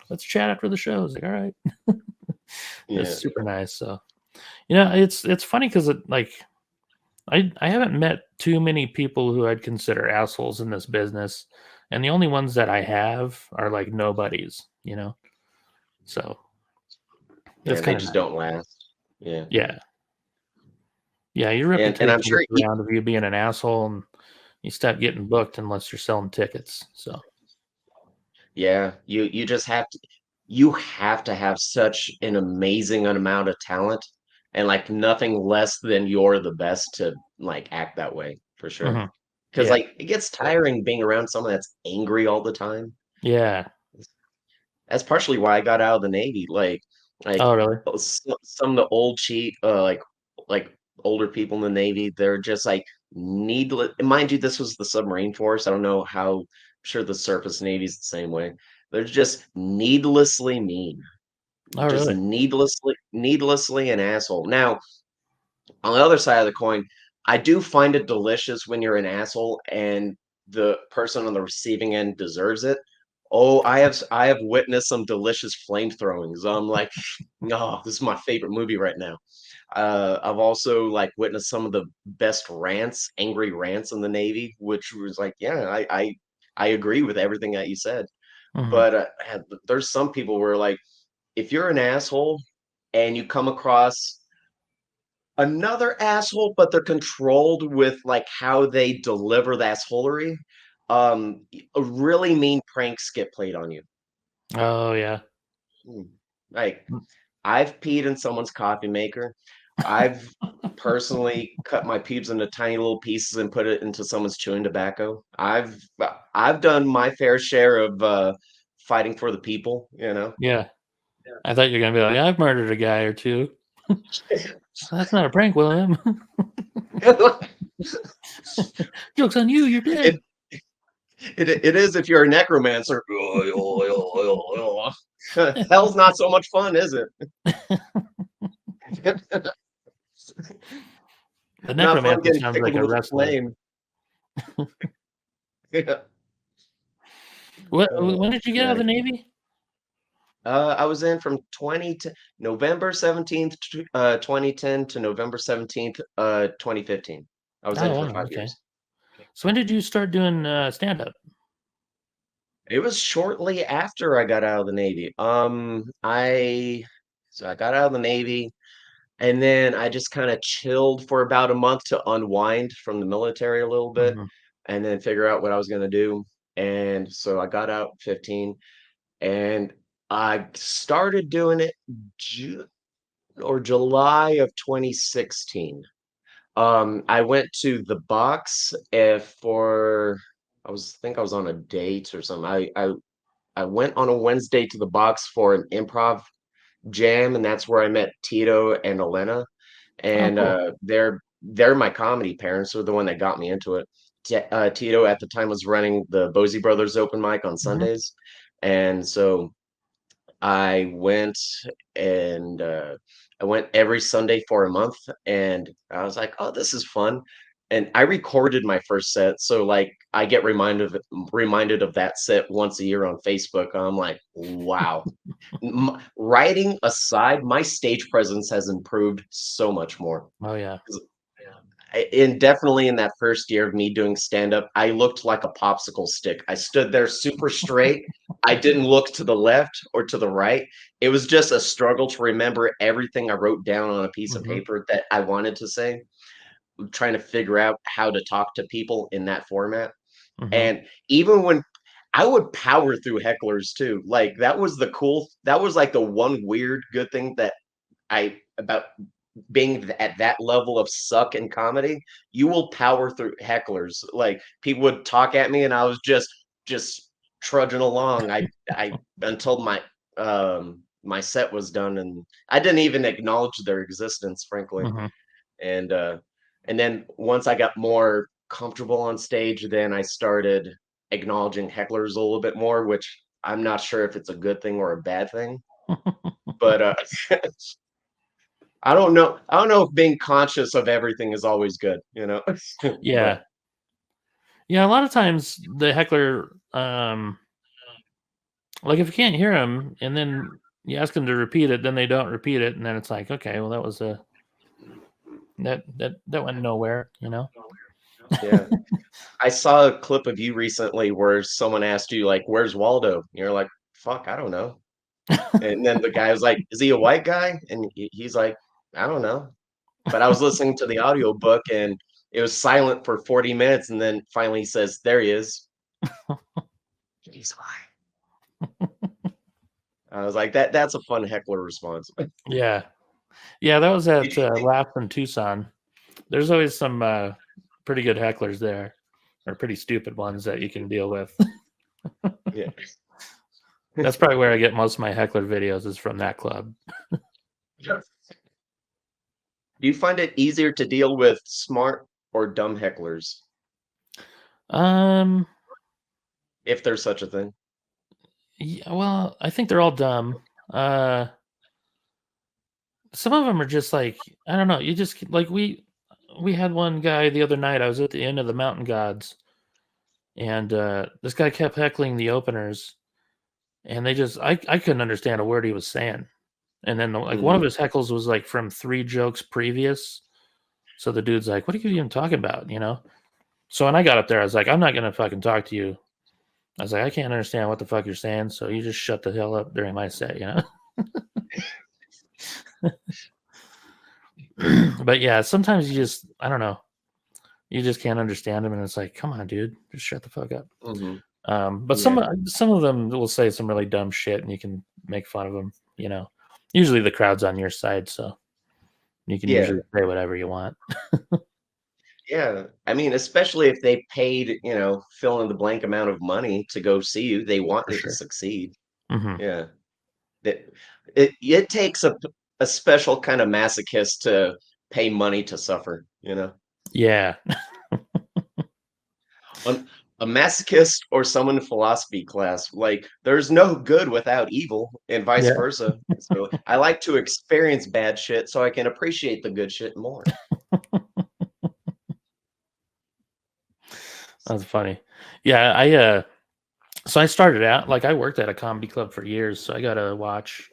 let's chat after the show. I was like, all right. It's Yeah. super nice. So you know, it's funny because it like I haven't met too many people who I'd consider assholes in this business, and the only ones that I have are like nobodies, you know. So Yeah, that's they kind of just nice. don't last. Yeah. Yeah, yeah. Your And I'm reputation sure gets around of you being an asshole, and you stop getting booked unless you're selling tickets. So yeah, you just have to have such an amazing amount of talent and like nothing less than you're the best to like act that way for sure. mhm. Because Yeah, like it gets tiring being around someone that's angry all the time. yeah. That's partially why I got out of the Navy. Oh, really? Some of the old cheat, like older people in the Navy, they're just like needless. And mind you, this was the submarine force. I don't know how. I'm sure the surface Navy's the same way. They're just needlessly mean, Oh, just really? needlessly an asshole. Now, on the other side of the coin, I do find it delicious when you're an asshole and the person on the receiving end deserves it. Oh, I have witnessed some delicious flame throwings. I'm like, no, this is my favorite movie right now. I've also like witnessed some of the best rants, angry rants in the Navy, which was like, yeah, I agree with everything that you said. Hmm. But there's some people where like, if you're an asshole and you come across another asshole, but they're controlled with like how they deliver the assholery. A really mean pranks get played on you. Oh, yeah. Mm. Like I've peed in someone's coffee maker. I've personally cut my pubes into tiny little pieces and put it into someone's chewing tobacco. I've done my fair share of fighting for the people, you know. Yeah. I thought you were gonna be like, I've murdered a guy or two. That's not a prank, William. Joke's on you. You're dead. It is if you're a necromancer. Hell's not so much fun, is it? The Not fun necromancer getting sounds like tickled a with a wrestler. flame. Yeah. When did you get out of the Navy? I was in from November 17th, 2010 to November 17th, 2015. I was in Oh, for wow. 5 Okay. years. So when did you start doing stand up? It was shortly after I got out of the Navy. I got out of the Navy, and then I just kind of chilled for about a month to unwind from the military a little bit, Mm-hmm. and then figure out what I was gonna do. And so I got out 15, and I started doing it June or July of 2016. I went to the box for I was on a date or something. I went on a Wednesday to the box for an improv jam, and that's where I met Tito and Elena. Oh, And cool. they're my comedy parents. They're the one that got me into it. Tito at the time was running the Bosey Brothers open mic on Mm-hmm. Sundays, and so I went and I went every Sunday for a month, and I was like, "Oh, this is fun." And I recorded my first set, so like I get reminded of that set once a year on Facebook. I'm like, "Wow." Writing aside, my stage presence has improved so much more. Oh, yeah. And definitely in that first year of me doing stand up, I looked like a popsicle stick. I stood there super straight. I didn't look to the left or to the right. It was just a struggle to remember everything I wrote down on a piece of Mm-hmm. paper that I wanted to say, trying to figure out how to talk to people in that format. Mm-hmm. And even when I would power through hecklers too, like that was like the one weird good thing that I about being at that level of suck in comedy, you will power through hecklers. Like people would talk at me, and I was just trudging along. I until my set was done, and I didn't even acknowledge their existence, frankly. Mm-hmm. And and then once I got more comfortable on stage, then I started acknowledging hecklers a little bit more, which I'm not sure if it's a good thing or a bad thing. But I don't know. I don't know if being conscious of everything is always good, you know? But Yeah. Yeah. A lot of times the heckler, like if you can't hear them and then you ask them to repeat it, then they don't repeat it. And then it's like, okay, well, that was that went nowhere, you know? yeah, I saw a clip of you recently where someone asked you, like, "Where's Waldo?" And you're like, "Fuck, I don't know." And then the guy was like, "Is he a white guy?" And he's like, "I don't know." But I was listening to the audiobook, and it was silent for 40 minutes, and then finally he says, "There he is." He's white. I was like, that's a fun heckler response. Yeah. Yeah. That was Did at you think Laugh in Tucson. There's always some pretty good hecklers there, or pretty stupid ones that you can deal with. yeah. That's probably where I get most of my heckler videos is from that club. Do you find it easier to deal with smart or dumb hecklers, Um, if there's such a thing? yeah, well, I think they're all dumb. Uh, some of them are just like I don't know. You just like we had one guy the other night. I was at the end of the Mountain Gods, and this guy kept heckling the openers, and they just I couldn't understand a word he was saying. And then like one of Mhm. his heckles was like from 3 jokes previous. So the dude's like, "What are you even talking about?" You know. So when I got up there, I was like, "I'm not gonna fucking talk to you." I was like, "I can't understand what the fuck you're saying." So you just shut the hell up during my set, you know. But yeah, sometimes you just I don't know. You just can't understand them, and it's like, come on, dude, just shut the fuck up. Mhm. But Yeah. some of them will say some really dumb shit, and you can make fun of them. You know, usually the crowd's on your side, so you can Yeah. usually say whatever you want. Yeah, I mean, especially if they paid, fill in the blank amount of money to go see you, they want for you to sure. succeed. Hmm. Yeah. It takes a special kind of masochist to pay money to suffer. Yeah. An, a masochist or someone in philosophy class, like there's no good without evil and vice Yeah. versa. So I like to experience bad shit so I can appreciate the good shit more. That's funny. Yeah, so I started out like I worked at a comedy club for years, so I got to watch,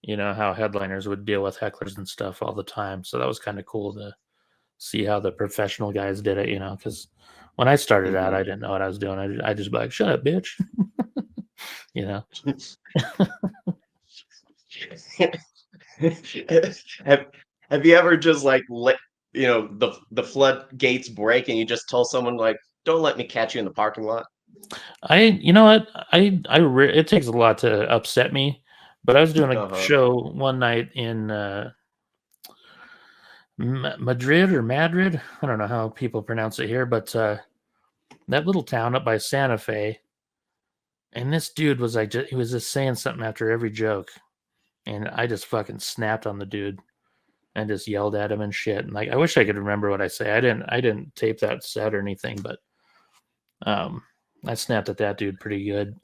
how headliners would deal with hecklers and stuff all the time. So that was kind of cool to see how the professional guys did it, because when I started out, I Mhm. didn't know what I was doing. I just be like, shut up, bitch. you know? have have you ever just like let the floodgates break and you just tell someone like, "Don't let me catch you in the parking lot"? You know what? It takes a lot to upset me, but I was doing a Uh-huh. show one night in Madrid or Madrid. I don't know how people pronounce it here, but that little town up by Santa Fe. And this dude was like, he was just saying something after every joke, and I just fucking snapped on the dude and just yelled at him and shit. And like, I wish I could remember what I say. I didn't tape that set or anything, but um, I snapped at that dude pretty good.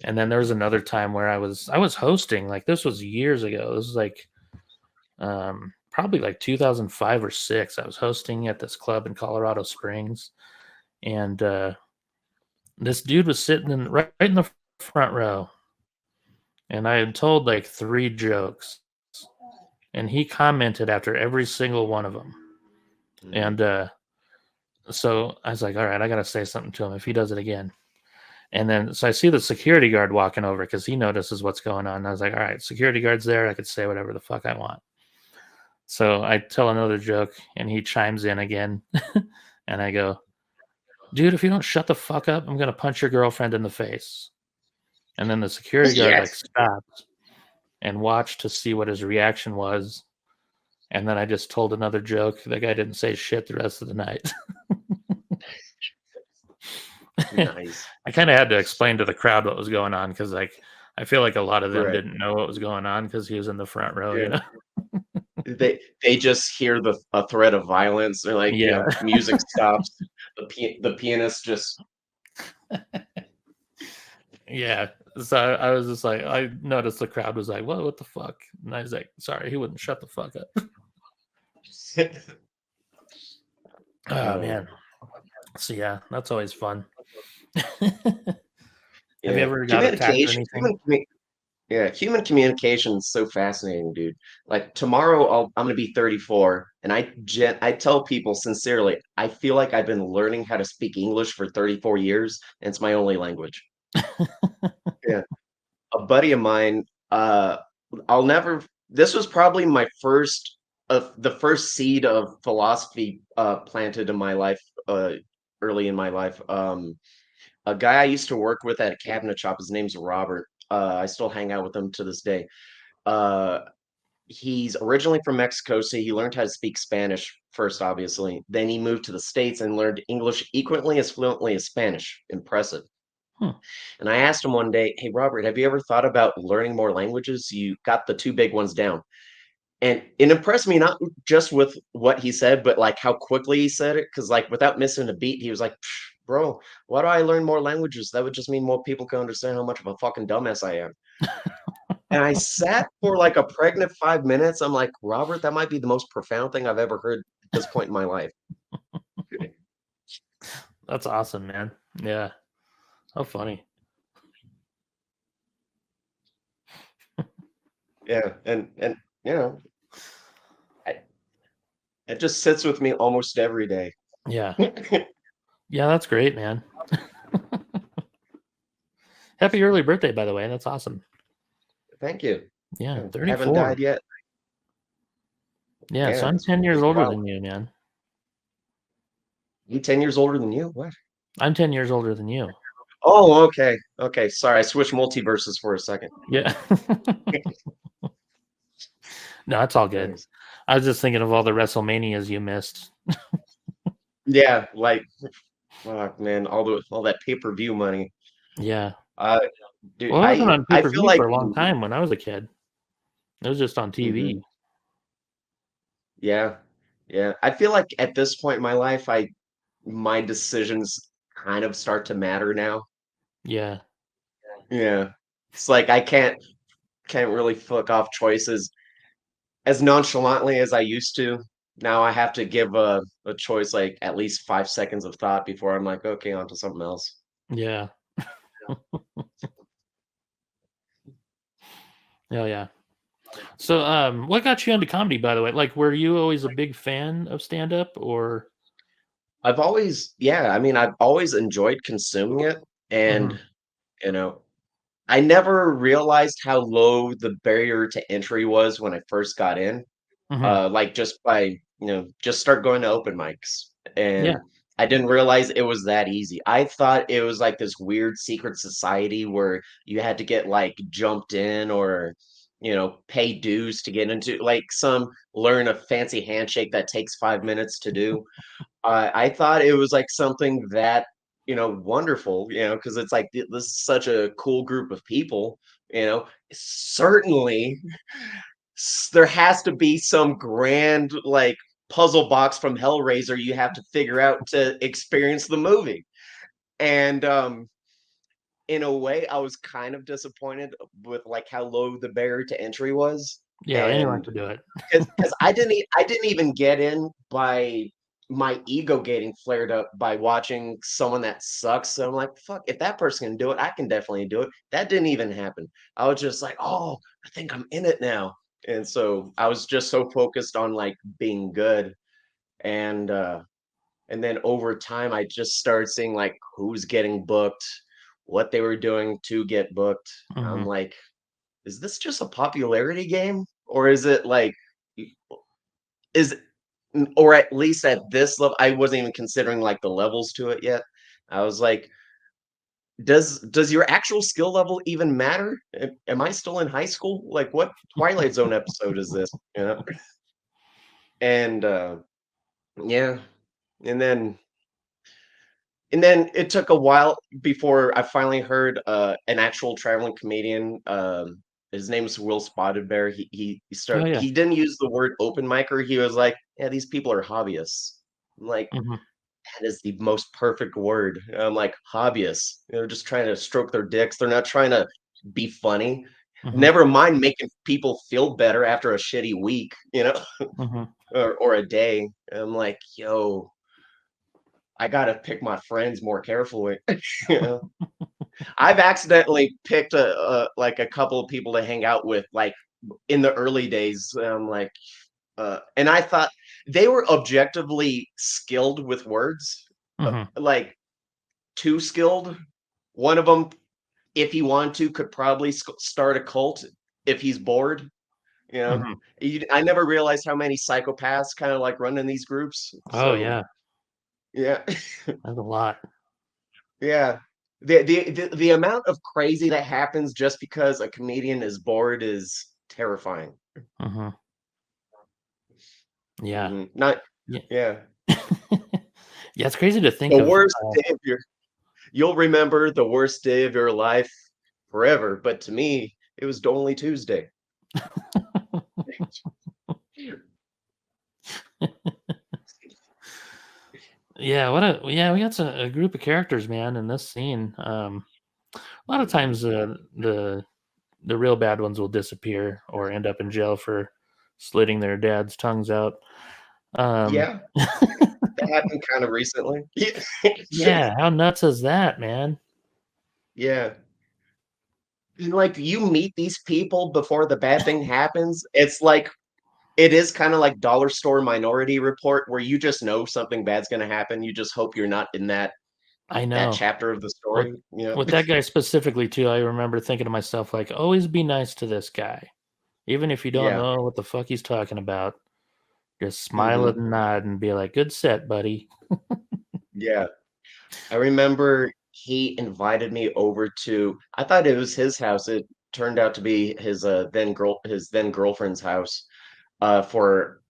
And then there was another time where I was hosting. Like this was years ago. This was like probably like 2005 or six. I was hosting at this club in Colorado Springs, and this dude was sitting right in the front row, and I had told like three jokes, and he commented after every single one of them. Mhm. And so I was like, all right, I got to say something to him if he does it again. And then so I see the security guard walking over because he notices what's going on. And I was like, all right, security guard's there. I could say whatever the fuck I want. So I tell another joke and he chimes in again. And I go, dude, if you don't shut the fuck up, I'm going to punch your girlfriend in the face. And then the security guard like Yes. stopped and watched to see what his reaction was. And then I just told another joke. The guy didn't say shit the rest of the night. Nice. I kind of had to explain to the crowd what was going on because, like, I feel like a lot of them Right. didn't know what was going on because he was in the front row, Yeah. They just hear a threat of violence. They're like, Yeah, music stops. The pianist just yeah. So I was just like, I noticed the crowd was like, "What the fuck?" And I was like, "Sorry, he wouldn't shut the fuck up." Oh Oh, man. So yeah, that's always fun. Have you yeah. ever got attacked or Communication, anything? yeah, human communication is so fascinating, dude. Like tomorrow, I'm gonna be 34, and I tell people sincerely, I feel like I've been learning how to speak English for 34 years, and it's my only language. Yeah, a buddy of mine, I'll never. This was probably the first seed of philosophy planted in my life, early in my life. A guy I used to work with at a cabinet shop. His name's Robert. I still hang out with him to this day. Uh, he's originally from Mexico, so he learned how to speak Spanish first, obviously. Then he moved to the States and learned English equally as fluently as Spanish. Impressive. Hmm. And I asked him one day, "Hey, Robert, have you ever thought about learning more languages? You got the two big ones down." And it impressed me not just with what he said, but like how quickly he said it. Because like without missing a beat, he was like, "Bro, why do I learn more languages? That would just mean more people can understand how much of a fucking dumbass I am." And I sat for like a pregnant 5 minutes. I'm like, Robert, that might be the most profound thing I've ever heard at this point in my life. That's awesome, man. Yeah. How funny. Yeah, and you know, I, it just sits with me almost every day. Yeah. Yeah, that's great, man. Happy early birthday, by the way. That's awesome. Thank you. Yeah, Yeah, haven't 34. died yet. Yeah, so Yeah, I'm it's 10 years pretty older wild. than you, man. You 10 years older than you? What? I'm 10 years older than you. Oh, okay. Okay. Sorry, I switched multiverses for a second. Yeah. No, it's all good. Nice. I was just thinking of all the WrestleManias you missed. Yeah, like, fuck, man, all that pay-per-view money. Yeah. Uh, dude, Well, it wasn't on pay I per feel view like for a long time when I was a kid. It was just on TV. Mhm. Yeah, yeah. I feel like at this point in my life, my decisions kind of start to matter now. Yeah. Yeah. It's like I can't really flick off choices as nonchalantly as I used to. Now I have to give a choice like at least 5 seconds of thought before I'm like, okay, on to something else. Yeah. Oh yeah. So, what got you into comedy, by the way? Like, were you always a big fan of stand up, or? Yeah, I mean, I've always enjoyed consuming it, Hmm. and you know, I never realized how low the barrier to entry was when I first got in. Hmm. Like just by, just start going to open mics. Yeah. And I didn't realize it was that easy. I thought it was like this weird secret society where you had to get like jumped in or, pay dues to get into like some learn a fancy handshake that takes 5 minutes to do. I thought it was like something that, wonderful, because it's like this is such a cool group of people, certainly there has to be some grand like puzzle box from Hellraiser you have to figure out to experience the movie. And in a way, I was kind of disappointed with like how low the barrier to entry was. Yeah. Anyone And could do it. because I didn't even get in by my ego getting flared up by watching someone that sucks. So I'm like, fuck, if that person can do it, I can definitely do it. That didn't even happen. I was just like, oh, I think I'm in it now. And so I was just so focused on like being good. And and then over time I just started seeing like who's getting booked, what they were doing to get booked. I'm Hmm. like, is this just a popularity game? Or is it like is or at least at this level, I wasn't even considering like the levels to it yet. I was like, does your actual skill level even matter? Am I still in high school? Like, what Twilight Zone episode is this? And yeah, and then it took a while before I finally heard an actual traveling comedian. His name's Will Spotted Bear. Oh yeah. He didn't use the word open micer. He was like, yeah, these people are hobbyists. I'm like, Hmm. that is the most perfect word. I'm like, hobbyists. They're just trying to stroke their dicks. They're not trying to be funny. Hmm. Never mind making people feel better after a shitty week, Hmm. or a day. I'm like, yo, I gotta pick my friends more carefully. you know? I've accidentally picked like a couple of people to hang out with, like in the early days. Like, and I thought they were objectively skilled with words, Hmm. like too skilled. One of them, if he wanted to, could probably start a cult if he's bored. You know, Hmm. I never realized how many psychopaths kind of like run in these groups. Oh So yeah. yeah, That's a lot. yeah. The amount of crazy that happens just because a comedian is bored is terrifying. Hmm. Yeah. Not Yeah. yeah. Yeah. It's crazy to think The of. worst day of your You'll remember the worst day of your life forever, but to me, it was only Tuesday. Yeah. Yeah. We got a group of characters, man, in this scene. A lot of Mhm. times, the real bad ones will disappear or end up in jail for slitting their dad's tongues out. Um, Yeah, that happened kind of recently. Yeah. yeah, how nuts is that, man? Yeah. And, like, you meet these people before the bad thing happens. It's like it is kinda like dollar store Minority Report where you just know something bad's gonna happen, you just hope you're not in I that know. chapter of the With story, you know? with that guy specifically too, I remember thinking to myself, like, always be nice to this guy. Even if you don't Yeah. know what the fuck he's talking about, just smile Mhm. and nod and be like, good set, buddy. Yeah. I remember he invited me over to I thought it was his house, it turned out to be his then girlfriend's house, for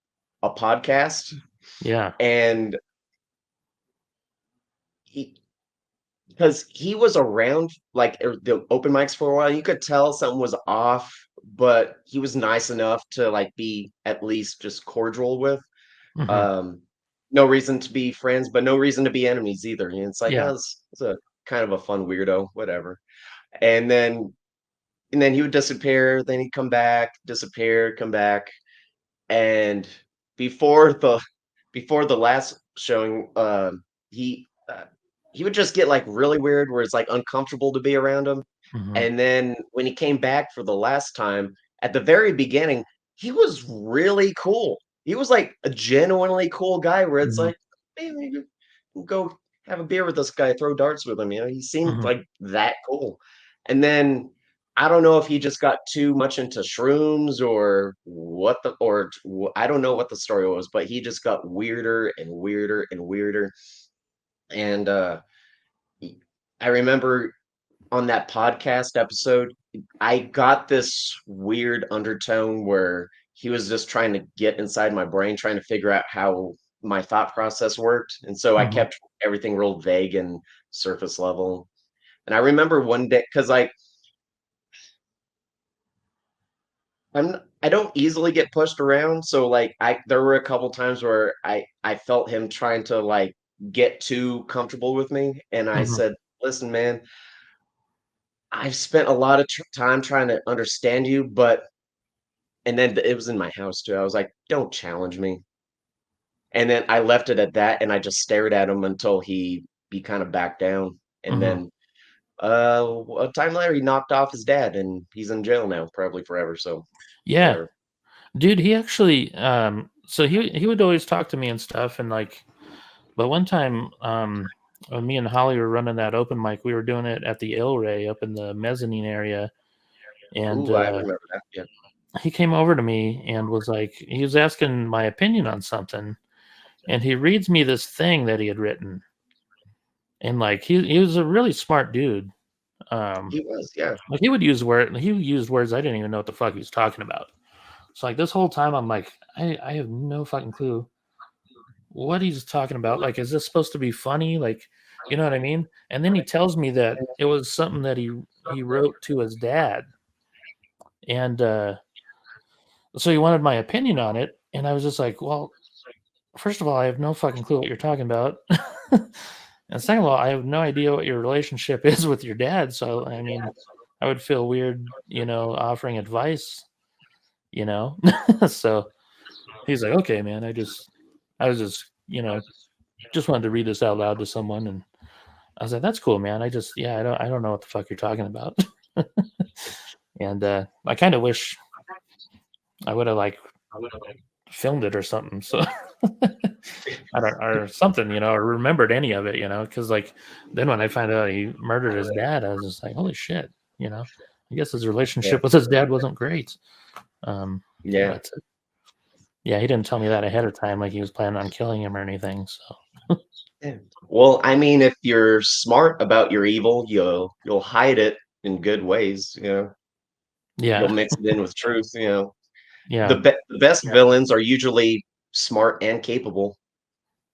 a podcast, Yeah. and he because he was around like the open mics for a while. You could tell something was off, but he was nice enough to like be at least just cordial with. Hmm. Um, no reason to be friends, but no reason to be enemies either. And it's like, Yeah. oh, it's a kind of a fun weirdo, whatever. And then and then he would disappear, then he'd come back, disappear, come back. And before the before the last showing, he he would just get like really weird where it's like uncomfortable to be around him. Hmm. And then when he came back for the last time, at the very beginning, he was really cool. He was like a genuinely cool guy where it's Hmm. like, "Hey, maybe go have a beer with this guy, throw darts with him." He seemed Hmm. like that cool. And then I don't know if he just got too much into shrooms or what the or I don't know what the story was, but he just got weirder and weirder and weirder. And y- I remember on that podcast episode, I got this weird undertone where he was just trying to get inside my brain, trying to figure out how my thought process worked. And so I Hmm. kept everything real vague and surface level. And I remember one day, because like I don't easily get pushed around, so like I there were a couple times where I felt him trying to like get too comfortable with me, and I Hmm. said, "Listen, man, I've spent a lot of time trying to understand you, but." And then it was in my house too. I was like, "Don't challenge me." And then I left it at that, and I just stared at him until he kind of backed down, and Hmm. then a time later he knocked off his dad, and he's in jail now, probably forever. So Yeah, whatever. dude. He actually, so he would always talk to me and stuff, and like, but one time, when me and Holly were running that open mic, we were doing it at the Il Ray up in the mezzanine area, and Ooh, I remember that. Yeah. he came over to me and was like, he was asking my opinion on something, and he reads me this thing that he had written, and like he was a really smart dude. Um, He was, yeah. like he used words I didn't even know what the fuck he was talking about. So like this whole time I'm like, I have no fucking clue what he's talking about. Like, is this supposed to be funny? Like, you know what I mean? And then he tells me that it was something that he wrote to his dad, and so he wanted my opinion on it, and I was just like, well, first of all, I have no fucking clue what you're talking about. And second of all, I have no idea what your relationship is with your dad. So, I mean, I would feel weird, offering advice, you know? So he's like, okay, man, I was just wanted to read this out loud to someone. And I was like, that's cool, man. Yeah, I don't know what the fuck you're talking about. And I kind of wish I would have like filmed it or something. So I don't, or something, or remembered any of it, because like then when I found out he murdered his dad, I was just like, holy shit, you know. I guess his Yeah. relationship with his dad wasn't great. Um, Yeah. but yeah, he didn't tell me that ahead of time, like he was planning on killing him or anything. So Yeah. Well, I mean, if you're smart about your evil, you'll hide it in good ways, You'll yeah, mix it in with truth, yeah, The best villains are usually smart and capable.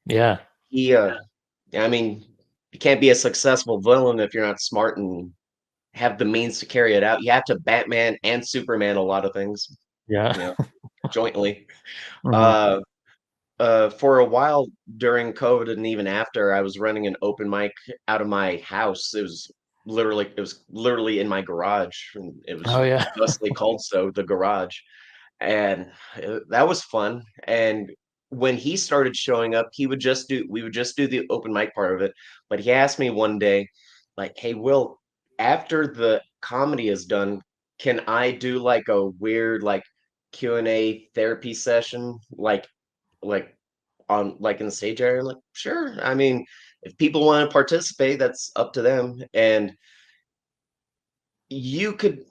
yeah, He, I mean, you can't be a successful villain if you're not smart and have the means to carry it out. You have to Batman and Superman a lot of things, yeah. you know, jointly. Hmm. Uh, for a while during COVID and even after, I was running an open mic out of my house. It was literally in my garage, and it Oh was yeah. thusly called so, the garage. And that was fun. And when he started showing up, we would just do the open mic part of it. But he asked me one day, like, "Hey, Will, after the comedy is done, can I do like a weird like Q&A therapy session, like on like in the stage area?" I'm like, "Sure. I mean, if people want to participate, that's up to them." And you could,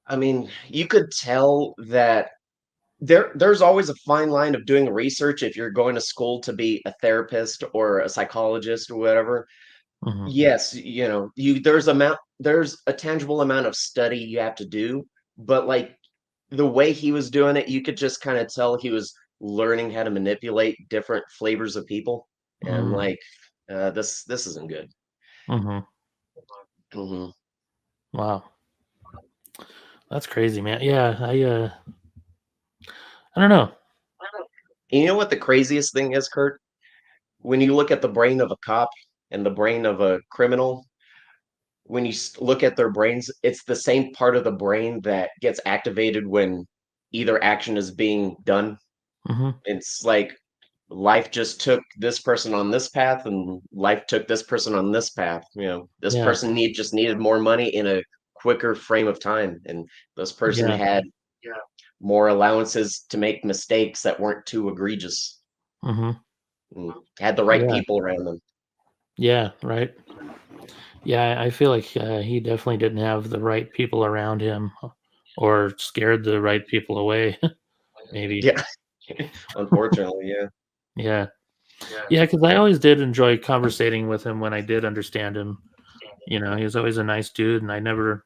I mean, you could tell that there's always a fine line of doing research if you're going to school to be a therapist or a psychologist or whatever. Hmm. Yes, there's a tangible amount of study you have to do, but like the way he was doing it, you could just kind of tell he was learning how to manipulate different flavors of people. and I'm like, this isn't good. Mm-hmm. Hmm. Wow. That's crazy, man. Yeah, I don't know. You know what the craziest thing is, Kurt? When you look at the brain of a cop and the brain of a criminal, when you look at their brains, it's the same part of the brain that gets activated when either action is being done. Mm-hmm. It's like life just took this person on this path, and life took this person on this path. This Yeah, person just needed more money in a quicker frame of time, and this person yeah. had more allowances to make mistakes that weren't too egregious. Mm-hmm. And had the right Yeah, people around them. yeah. Right. Yeah, I feel like he definitely didn't have the right people around him, or scared the right people away. Maybe. Yeah, unfortunately, yeah. Yeah, yeah. Because I always did enjoy conversating with him when I did understand him. He was always a nice dude, and I never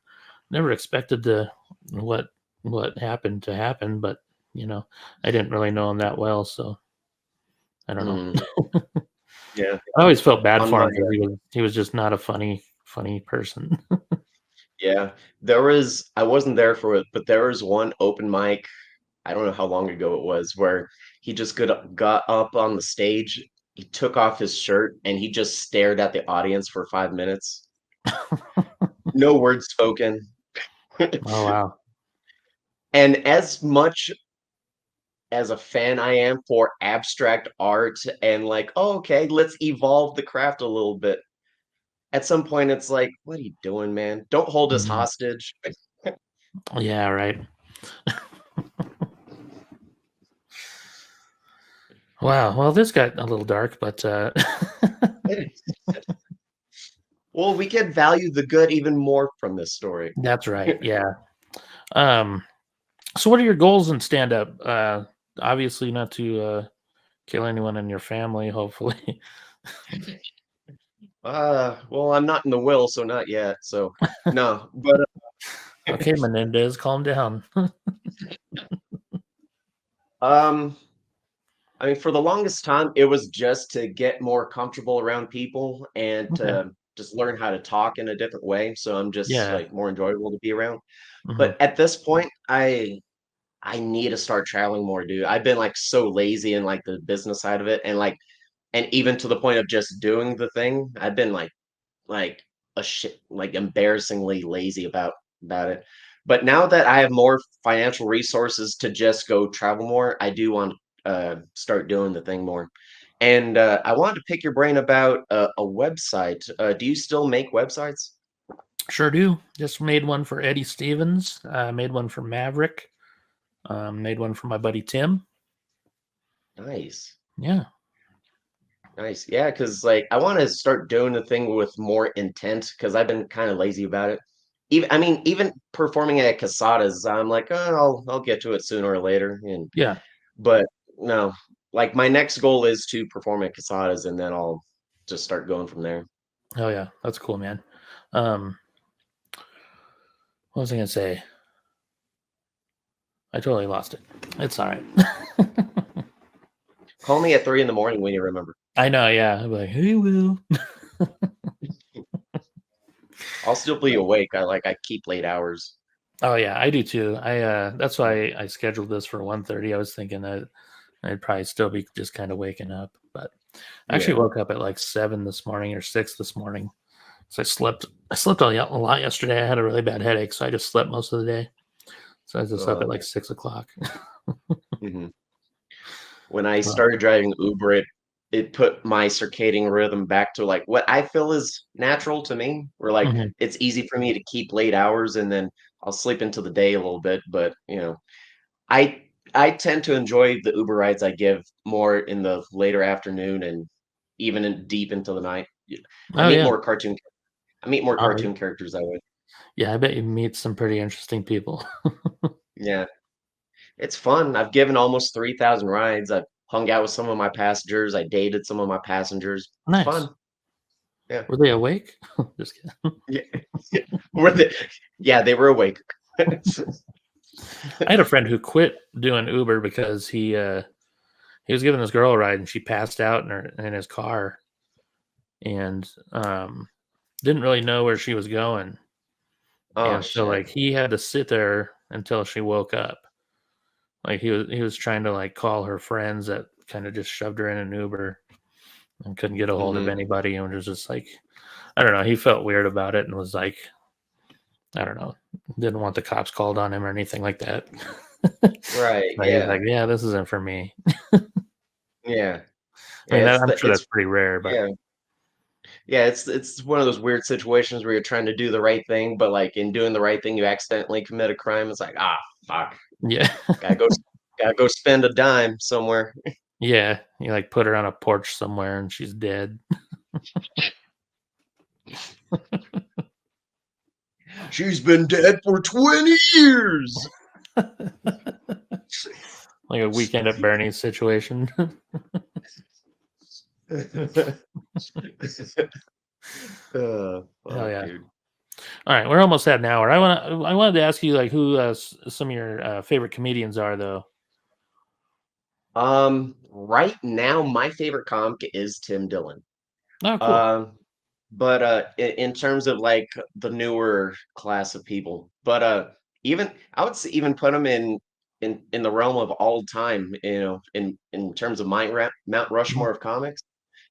expected what what happened to happen. But I didn't really know him that well, so I don't know. Mm, yeah. I always felt bad On for my him because he was just not a funny person. Yeah, I wasn't there for it, but there was one open mic, I don't know how long ago it was, where he just got up on the stage, he took off his shirt, and he just stared at the audience for 5 minutes. No words spoken. Oh wow. And as much as a fan I am for abstract art and like, oh, okay, let's evolve the craft a little bit. At some point, it's like, what are you doing, man? Don't hold us Mhm. hostage. Yeah, right. Wow. Well, this got a little dark, but Well, we can value the good even more from this story. that's right. Yeah. Um. So, what are your goals in stand up? Obviously, not to kill anyone in your family. Hopefully. Well, I'm not in the will, so not yet. So no, but Okay, Menendez, calm down. um, I mean, for the longest time, it was just to get more comfortable around people and Okay. to just learn how to talk in a different way. So I'm just Yeah. like more enjoyable to be around. Hmm. But at this point, I need to start traveling more, dude. I've been like so lazy in like the business side of it, and even to the point of just doing the thing, I've been like like embarrassingly lazy about it. But now that I have more financial resources to just go travel more, I do want to start doing the thing more. And I wanted to pick your brain about a website. Do you still make websites? Sure do. Just made one for Eddie Stevens. Made one for Maverick. Made one for my buddy Tim. Nice. Yeah. Nice. Yeah, because like I want to start doing the thing with more intent because I've been kind of lazy about it. Even performing at casadas, I'm like, oh, I'll get to it sooner or later. Yeah. But no, like my next goal is to perform at casadas, and then I'll just start going from there. Oh yeah. That's cool, man. Um, what was I gonna say? I totally lost it. It's all right. Call me at 3 in the morning when you remember. I know. Yeah. I'm like, hey, Will. I'll still be awake. I keep late hours. Oh yeah, I do too. That's why I scheduled this for 1:30. I was thinking that I'd probably still be just kind of waking up, but I actually Yeah. woke up at like 7 this morning or 6 this morning. So I slept a lot yesterday. I had a really bad headache, so I just slept most of the day. So I was just up at Oh. like 6 o'clock. Mhm. When I Well, started driving Uber, it put my circadian rhythm back to like what I feel is natural to me. Where like mhm. it's easy for me to keep late hours and then I'll sleep into the day a little bit. But I tend to enjoy the Uber rides I give more in the later afternoon and even deep into the night. I Oh meet yeah. more cartoon. I meet more Oh cartoon characters that way. yeah. I bet you meet some pretty interesting people. Yeah, it's fun. I've given almost 3,000 rides. I've hung out with some of my passengers. I dated some of my passengers. It's Nice. fun. Yeah. Were they awake? Just kidding. Yeah. Were they yeah, they were awake. I had a friend who quit doing Uber because he was giving this girl a ride, and she passed out in his car, and didn't really know where she was going, Oh and so shit. like he had to sit there until she woke up. Like he was trying to like call her friends that kind of just shoved her in an Uber and couldn't get a hold of Hmm. anybody, and was just like, I don't know. He felt weird about it and was like, I don't know, didn't want the cops called on him or anything like that. Right. So he's Yeah. like, yeah, this isn't for me. Yeah. I mean, Yeah. I'm sure that's pretty rare, but Yeah. Yeah. It's one of those weird situations where you're trying to do the right thing, but like in doing the right thing, you accidentally commit a crime. It's like, ah, fuck. yeah, Gotta go. Gotta go spend a dime somewhere. yeah. You like put her on a porch somewhere and she's dead. She's been dead for 20 years. Like a weekend at Bernie's situation. Hell Fuck, yeah. dude. All right, we're almost at an hour. I wanted to ask you like who some of your favorite comedians are though. Right now, my favorite comic is Tim Dillon. Oh, cool. Um, but in terms of like the newer class of people, but even I would even put him in the realm of all time. You know, in terms of Mount Mhm. Rushmore of comics,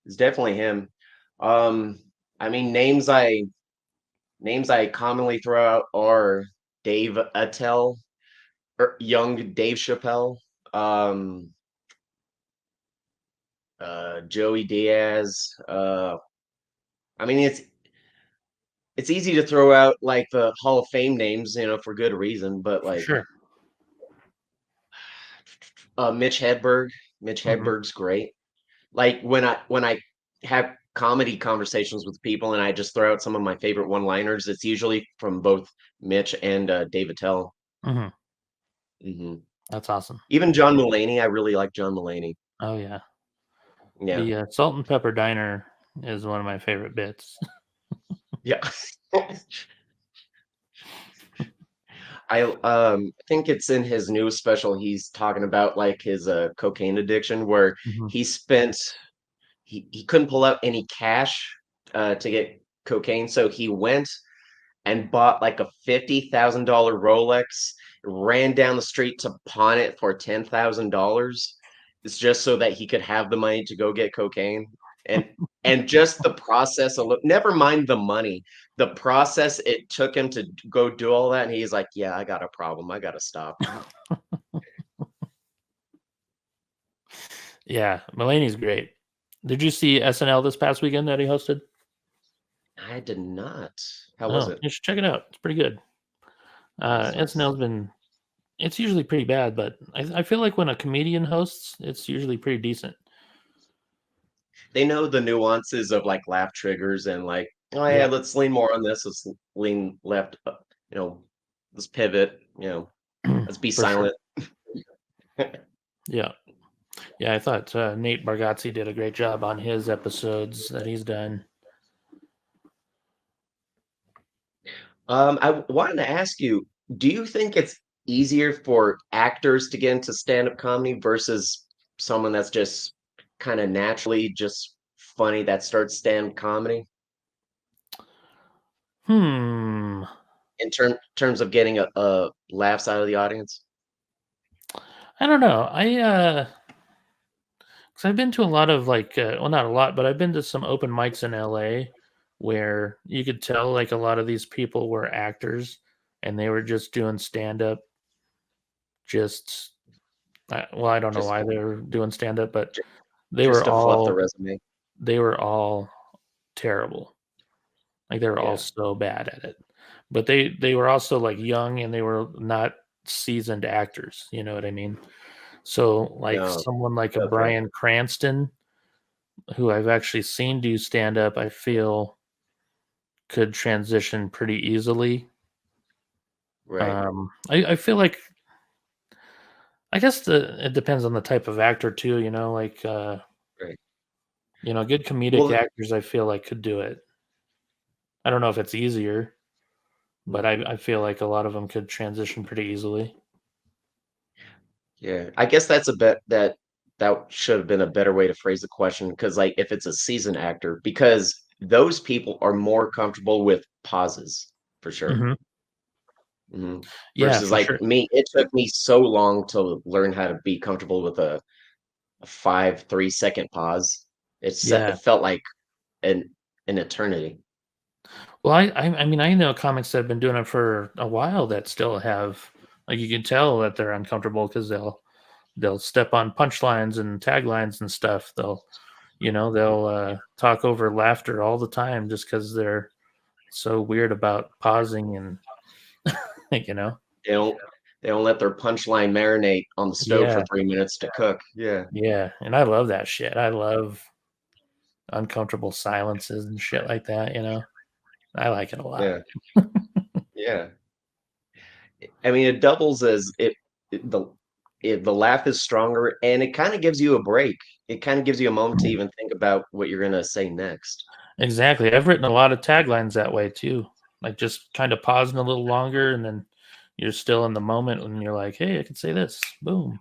it's definitely him. Um, I mean, names I commonly throw out are Dave Attell, or young Dave Chappelle, um, Joey Diaz. I mean, it's easy to throw out like the Hall of Fame names, for good reason, but For like sure. Mitch Hedberg. Mitch Hmm. Hedberg's great. Like when I have comedy conversations with people and I just throw out some of my favorite one-liners, it's usually from both Mitch and Dave Attell. Hmm. Hmm. That's awesome. Even John Mulaney, I really like John Mulaney. Oh yeah, Yeah, the Salt and Pepper Diner is one of my favorite bits. yeah. I think it's in his new special. He's talking about like his cocaine addiction, where Hmm. he spent he couldn't pull out any cash to get cocaine, so he went and bought like a $50,000 Rolex, ran down the street to pawn it for $10,000. It's just so that he could have the money to go get cocaine. And and just the process alone, never mind the money, the process it took him to go do all that. And he's like, yeah, I got a problem. I gotta stop. Yeah, Mulaney's great. Did you see SNL this past weekend that he hosted? I did not. How was Oh, it? you should check it out. It's pretty good. Nice, nice. SNL's been it's usually pretty bad, but I feel like when a comedian hosts, it's usually pretty decent. They know the nuances of like laugh triggers and like, oh yeah, Yeah, let's lean more on this. Let's lean left. You know, let's pivot. Let's be for sure. silent. Yeah, yeah. I thought Nate Bargatze did a great job on his episodes that he's done. I wanted to ask you, do you think it's easier for actors to get into stand-up comedy versus someone that's just kind of naturally just funny that starts stand comedy Hmm. in terms of getting a laughs out of the audience? I don't know. Because I've been to a lot of like, well, not a lot, but I've been to some open mics in LA where you could tell like a lot of these people were actors and they were just doing stand up. Just well, I don't know Just why they were doing stand up, but ju- they just were to fluff the all resume. they were all terrible. Like they were all Yeah. so bad at it. But they were also like young and they were not seasoned actors. You know what I mean? So like No. someone like a Okay. Bryan Cranston, who I've actually seen do stand up, I feel could transition pretty easily. Right. I feel like I guess it depends on the type of actor too. Like Right. good comedic Well, actors, I feel like could do it. I don't know if it's easier, but I feel like a lot of them could transition pretty easily. yeah, I guess that's a bet that should have been a better way to phrase the question, because like if it's a seasoned actor, because those people are more comfortable with pauses for sure. Hmm. Mhm. Yeah, Versus for like sure. me, it took me so long to learn how to be comfortable with a 5 3 second pause. It Yeah. felt like an an eternity. Well, I mean, I know comics that have been doing it for a while that still have, like, you can tell that they're uncomfortable because they'll step on punchlines and taglines and stuff. They'll talk over laughter all the time just because they're so weird about pausing and you know. They don't they don't let their punchline marinate on the stove for Yeah, 3 minutes to cook. Yeah. yeah, and I love that shit. I love uncomfortable silences and shit like that. I like it a lot. Yeah. Yeah. I mean, it doubles as it the the laugh is stronger, and it kind of gives you a break. It kind of gives you a moment to even think about what you're gonna say next. Exactly. I've written a lot of taglines that way too. Like just kind of pausing a little longer and then you're still in the moment when you're like, hey, I can say this. Boom.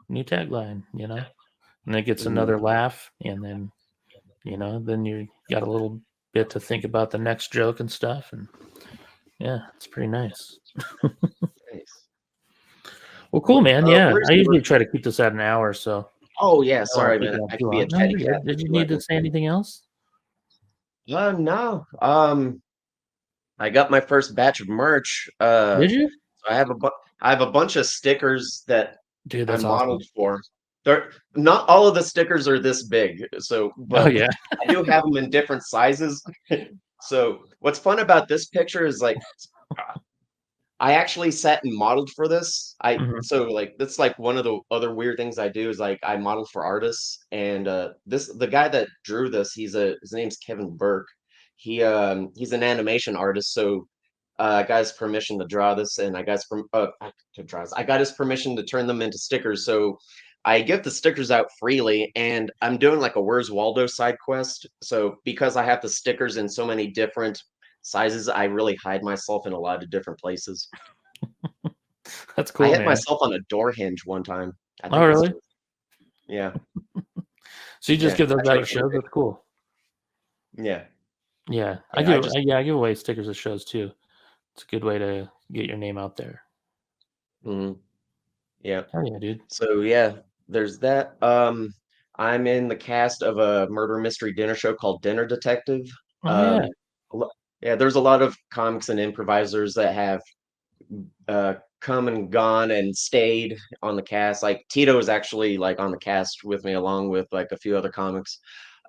New tagline. And it gets Mhm. another laugh and then you got a little bit to think about the next joke and stuff. And yeah, it's pretty nice. Nice. Well, cool, man. Yeah. Where's I your usually try to keep this at an hour, so Oh, yeah, I don't want sorry, to take man. it on I too can be a long. No, chatty you're Cathy good. Did you too, I need to think. say anything else? No. I got my first batch of merch. Did you? So I have a bunch of stickers that Dude, I that's awesome. modeled for. They're not all of the stickers are this big, so Oh but yeah. I do have them in different sizes. So what's fun about this picture is like I actually sat and modeled for this. I Hmm. so like that's like one of the other weird things I do is like I model for artists, and the guy that drew this, his name's Kevin Burke. He's an animation artist, so I got his permission to draw this, and I got his permission to turn them into stickers. So I give the stickers out freely, and I'm doing like a Where's Waldo side quest. So because I have the stickers in so many different sizes, I really hide myself in a lot of different places. That's I cool, hid man. myself on a door hinge one time. I Oh think it's really? just yeah, So you just yeah. give those out Actually, I at can't shows? think. That's cool. Yeah, Yeah, yeah. I just I give away stickers at shows too. It's a good way to get your name out there. mhm, yeah. Oh yeah, dude. So yeah, there's that. I'm in the cast of a murder mystery dinner show called Dinner Detective. Oh yeah. Um, yeah, there's a lot of comics and improvisers that have come and gone and stayed on the cast. Like Tito is actually like on the cast with me, along with like a few other comics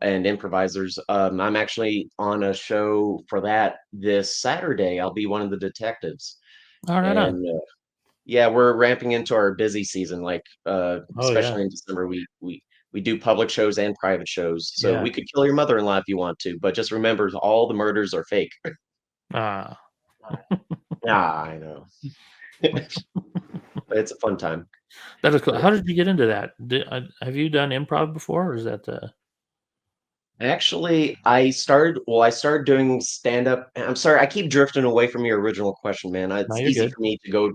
and improvisers. I'm actually on a show for that this Saturday. I'll be one of the detectives, All right on. and yeah, we're ramping into our busy season. Like Oh yeah. especially in December, we do public shows and private shows. So Yeah. we could kill your mother-in-law if you want to, but just remember, all the murders are fake. Ah, Yeah, I know. But it's a fun time. that is cool. But How did you get into that? Have you done improv before, or is that? actually, I started doing stand-up. I'm sorry, I keep drifting away from your original question, man. No, It's you're easy good. for me to go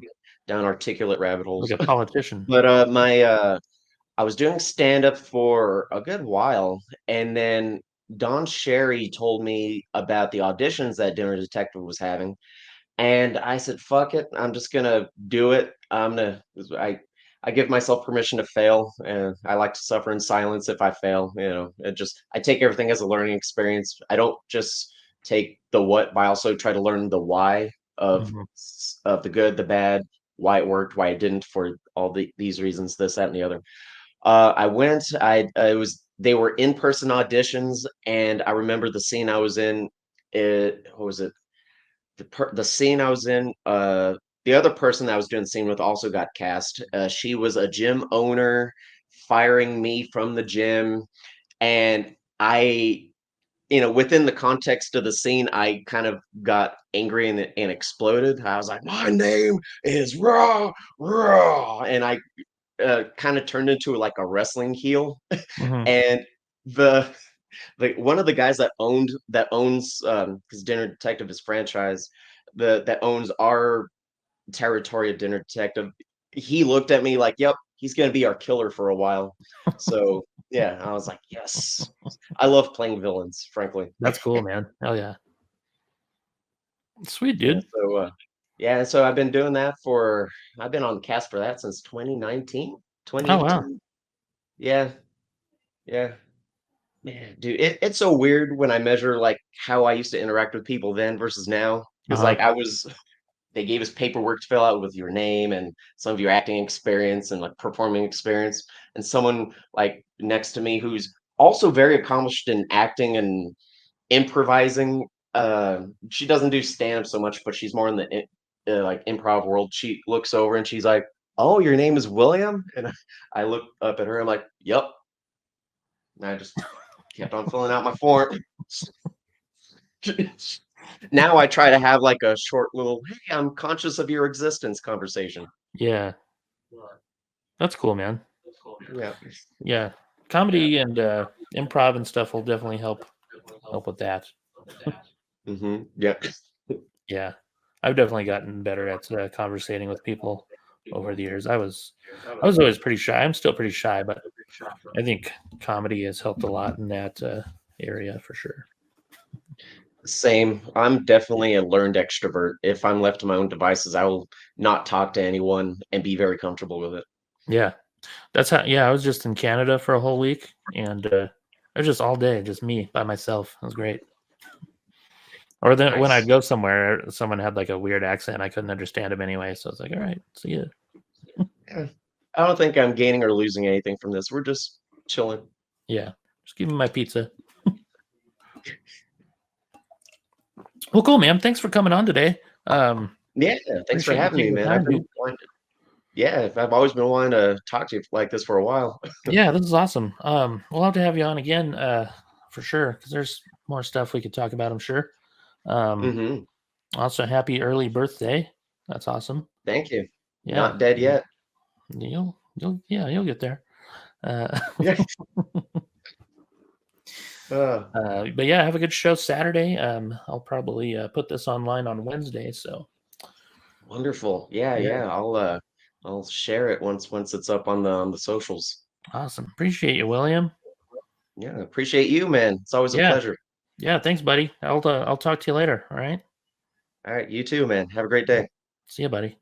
down articulate rabbit Like holes. a politician. But my I was doing stand-up for a good while, and then Don Sherry told me about the auditions that Dinner Detective was having, and I said, "Fuck it, I'm just gonna do it. I give myself permission to fail, and I like to suffer in silence if I fail. I take everything as a learning experience. I don't just take the what, but I also try to learn the why Hmm. of the good, the bad, why it worked, why it didn't, for all these reasons, this, that, and the other. I went. I was. They were in-person auditions, and I remember the scene I was in. What was it? The scene I was in, the other person that I was doing the scene with also got cast. She was a gym owner firing me from the gym, and within the context of the scene, I kind of got angry and exploded. I was like, "My name is Raw, Raw," and I kind of turned into like a wrestling heel, Hmm. and the like one of the guys that owns because Dinner Detective is franchise that owns our territory of Dinner Detective. He looked at me like, "Yep." he's gonna be our killer for a while. So yeah, I was like, yes. I love playing villains, frankly. That's cool, man. Hell yeah. Sweet, Yeah, dude. so yeah, so I've been doing that for I've been on the cast for that since 2019, Oh wow. 2018. Yeah, yeah. Man, dude, it's so weird when I measure like how I used to interact with people then versus now. Because Uh-huh. like they gave us paperwork to fill out with your name and some of your acting experience and like performing experience. And someone like next to me who's also very accomplished in acting and improvising. She doesn't do stand up so much, but she's more in the like improv world. She looks over and she's like, "Oh, your name is William?" And I look up at her. I'm like, "Yep." And I just kept on filling out my form. Now I try to have like a short little, "Hey, I'm conscious of your existence" conversation. Yeah. That's cool, man. Yeah, Yeah. yeah. Comedy and improv and stuff will definitely help with that. Yeah. Yeah. I've definitely gotten better at conversating with people over the years. I was always pretty shy. I'm still pretty shy, but I think comedy has helped a lot in that area for sure. Same. I'm definitely a learned extrovert. If I'm left to my own devices, I will not talk to anyone and be very comfortable with it. Yeah. That's how yeah, I was just in Canada for a whole week and it was just all day, just me by myself. It was great. Or then when I'd Nice. go somewhere, someone had like a weird accent. I couldn't understand him anyway. So I was like, all right, see ya. Yeah. I don't think I'm gaining or losing anything from this. We're just chilling. Yeah. Just give me my pizza. Well, cool, man. Thanks for coming on today. Yeah, thanks for Appreciate you having me, taking the man. time, dude. Yeah, I've always been wanting to talk to you like this for a while. Yeah, this is awesome. We'll have to have you on again, for sure, because there's more stuff we could talk about, I'm sure. Um, hmm Also, happy early birthday. That's awesome. Thank you. Yeah. Not dead yet. You'll get there. Uh, Yeah. Uh, but yeah, have a good show Saturday. I'll probably put this online on Wednesday. So Wonderful. Yeah, yeah, yeah. I'll share it once it's up on the socials. awesome. Appreciate you, William. Yeah, appreciate you, man. It's always a Yeah, pleasure. yeah. Thanks, buddy. I'll talk to you later. All right. All right, you too, man. Have a great day. See you, buddy.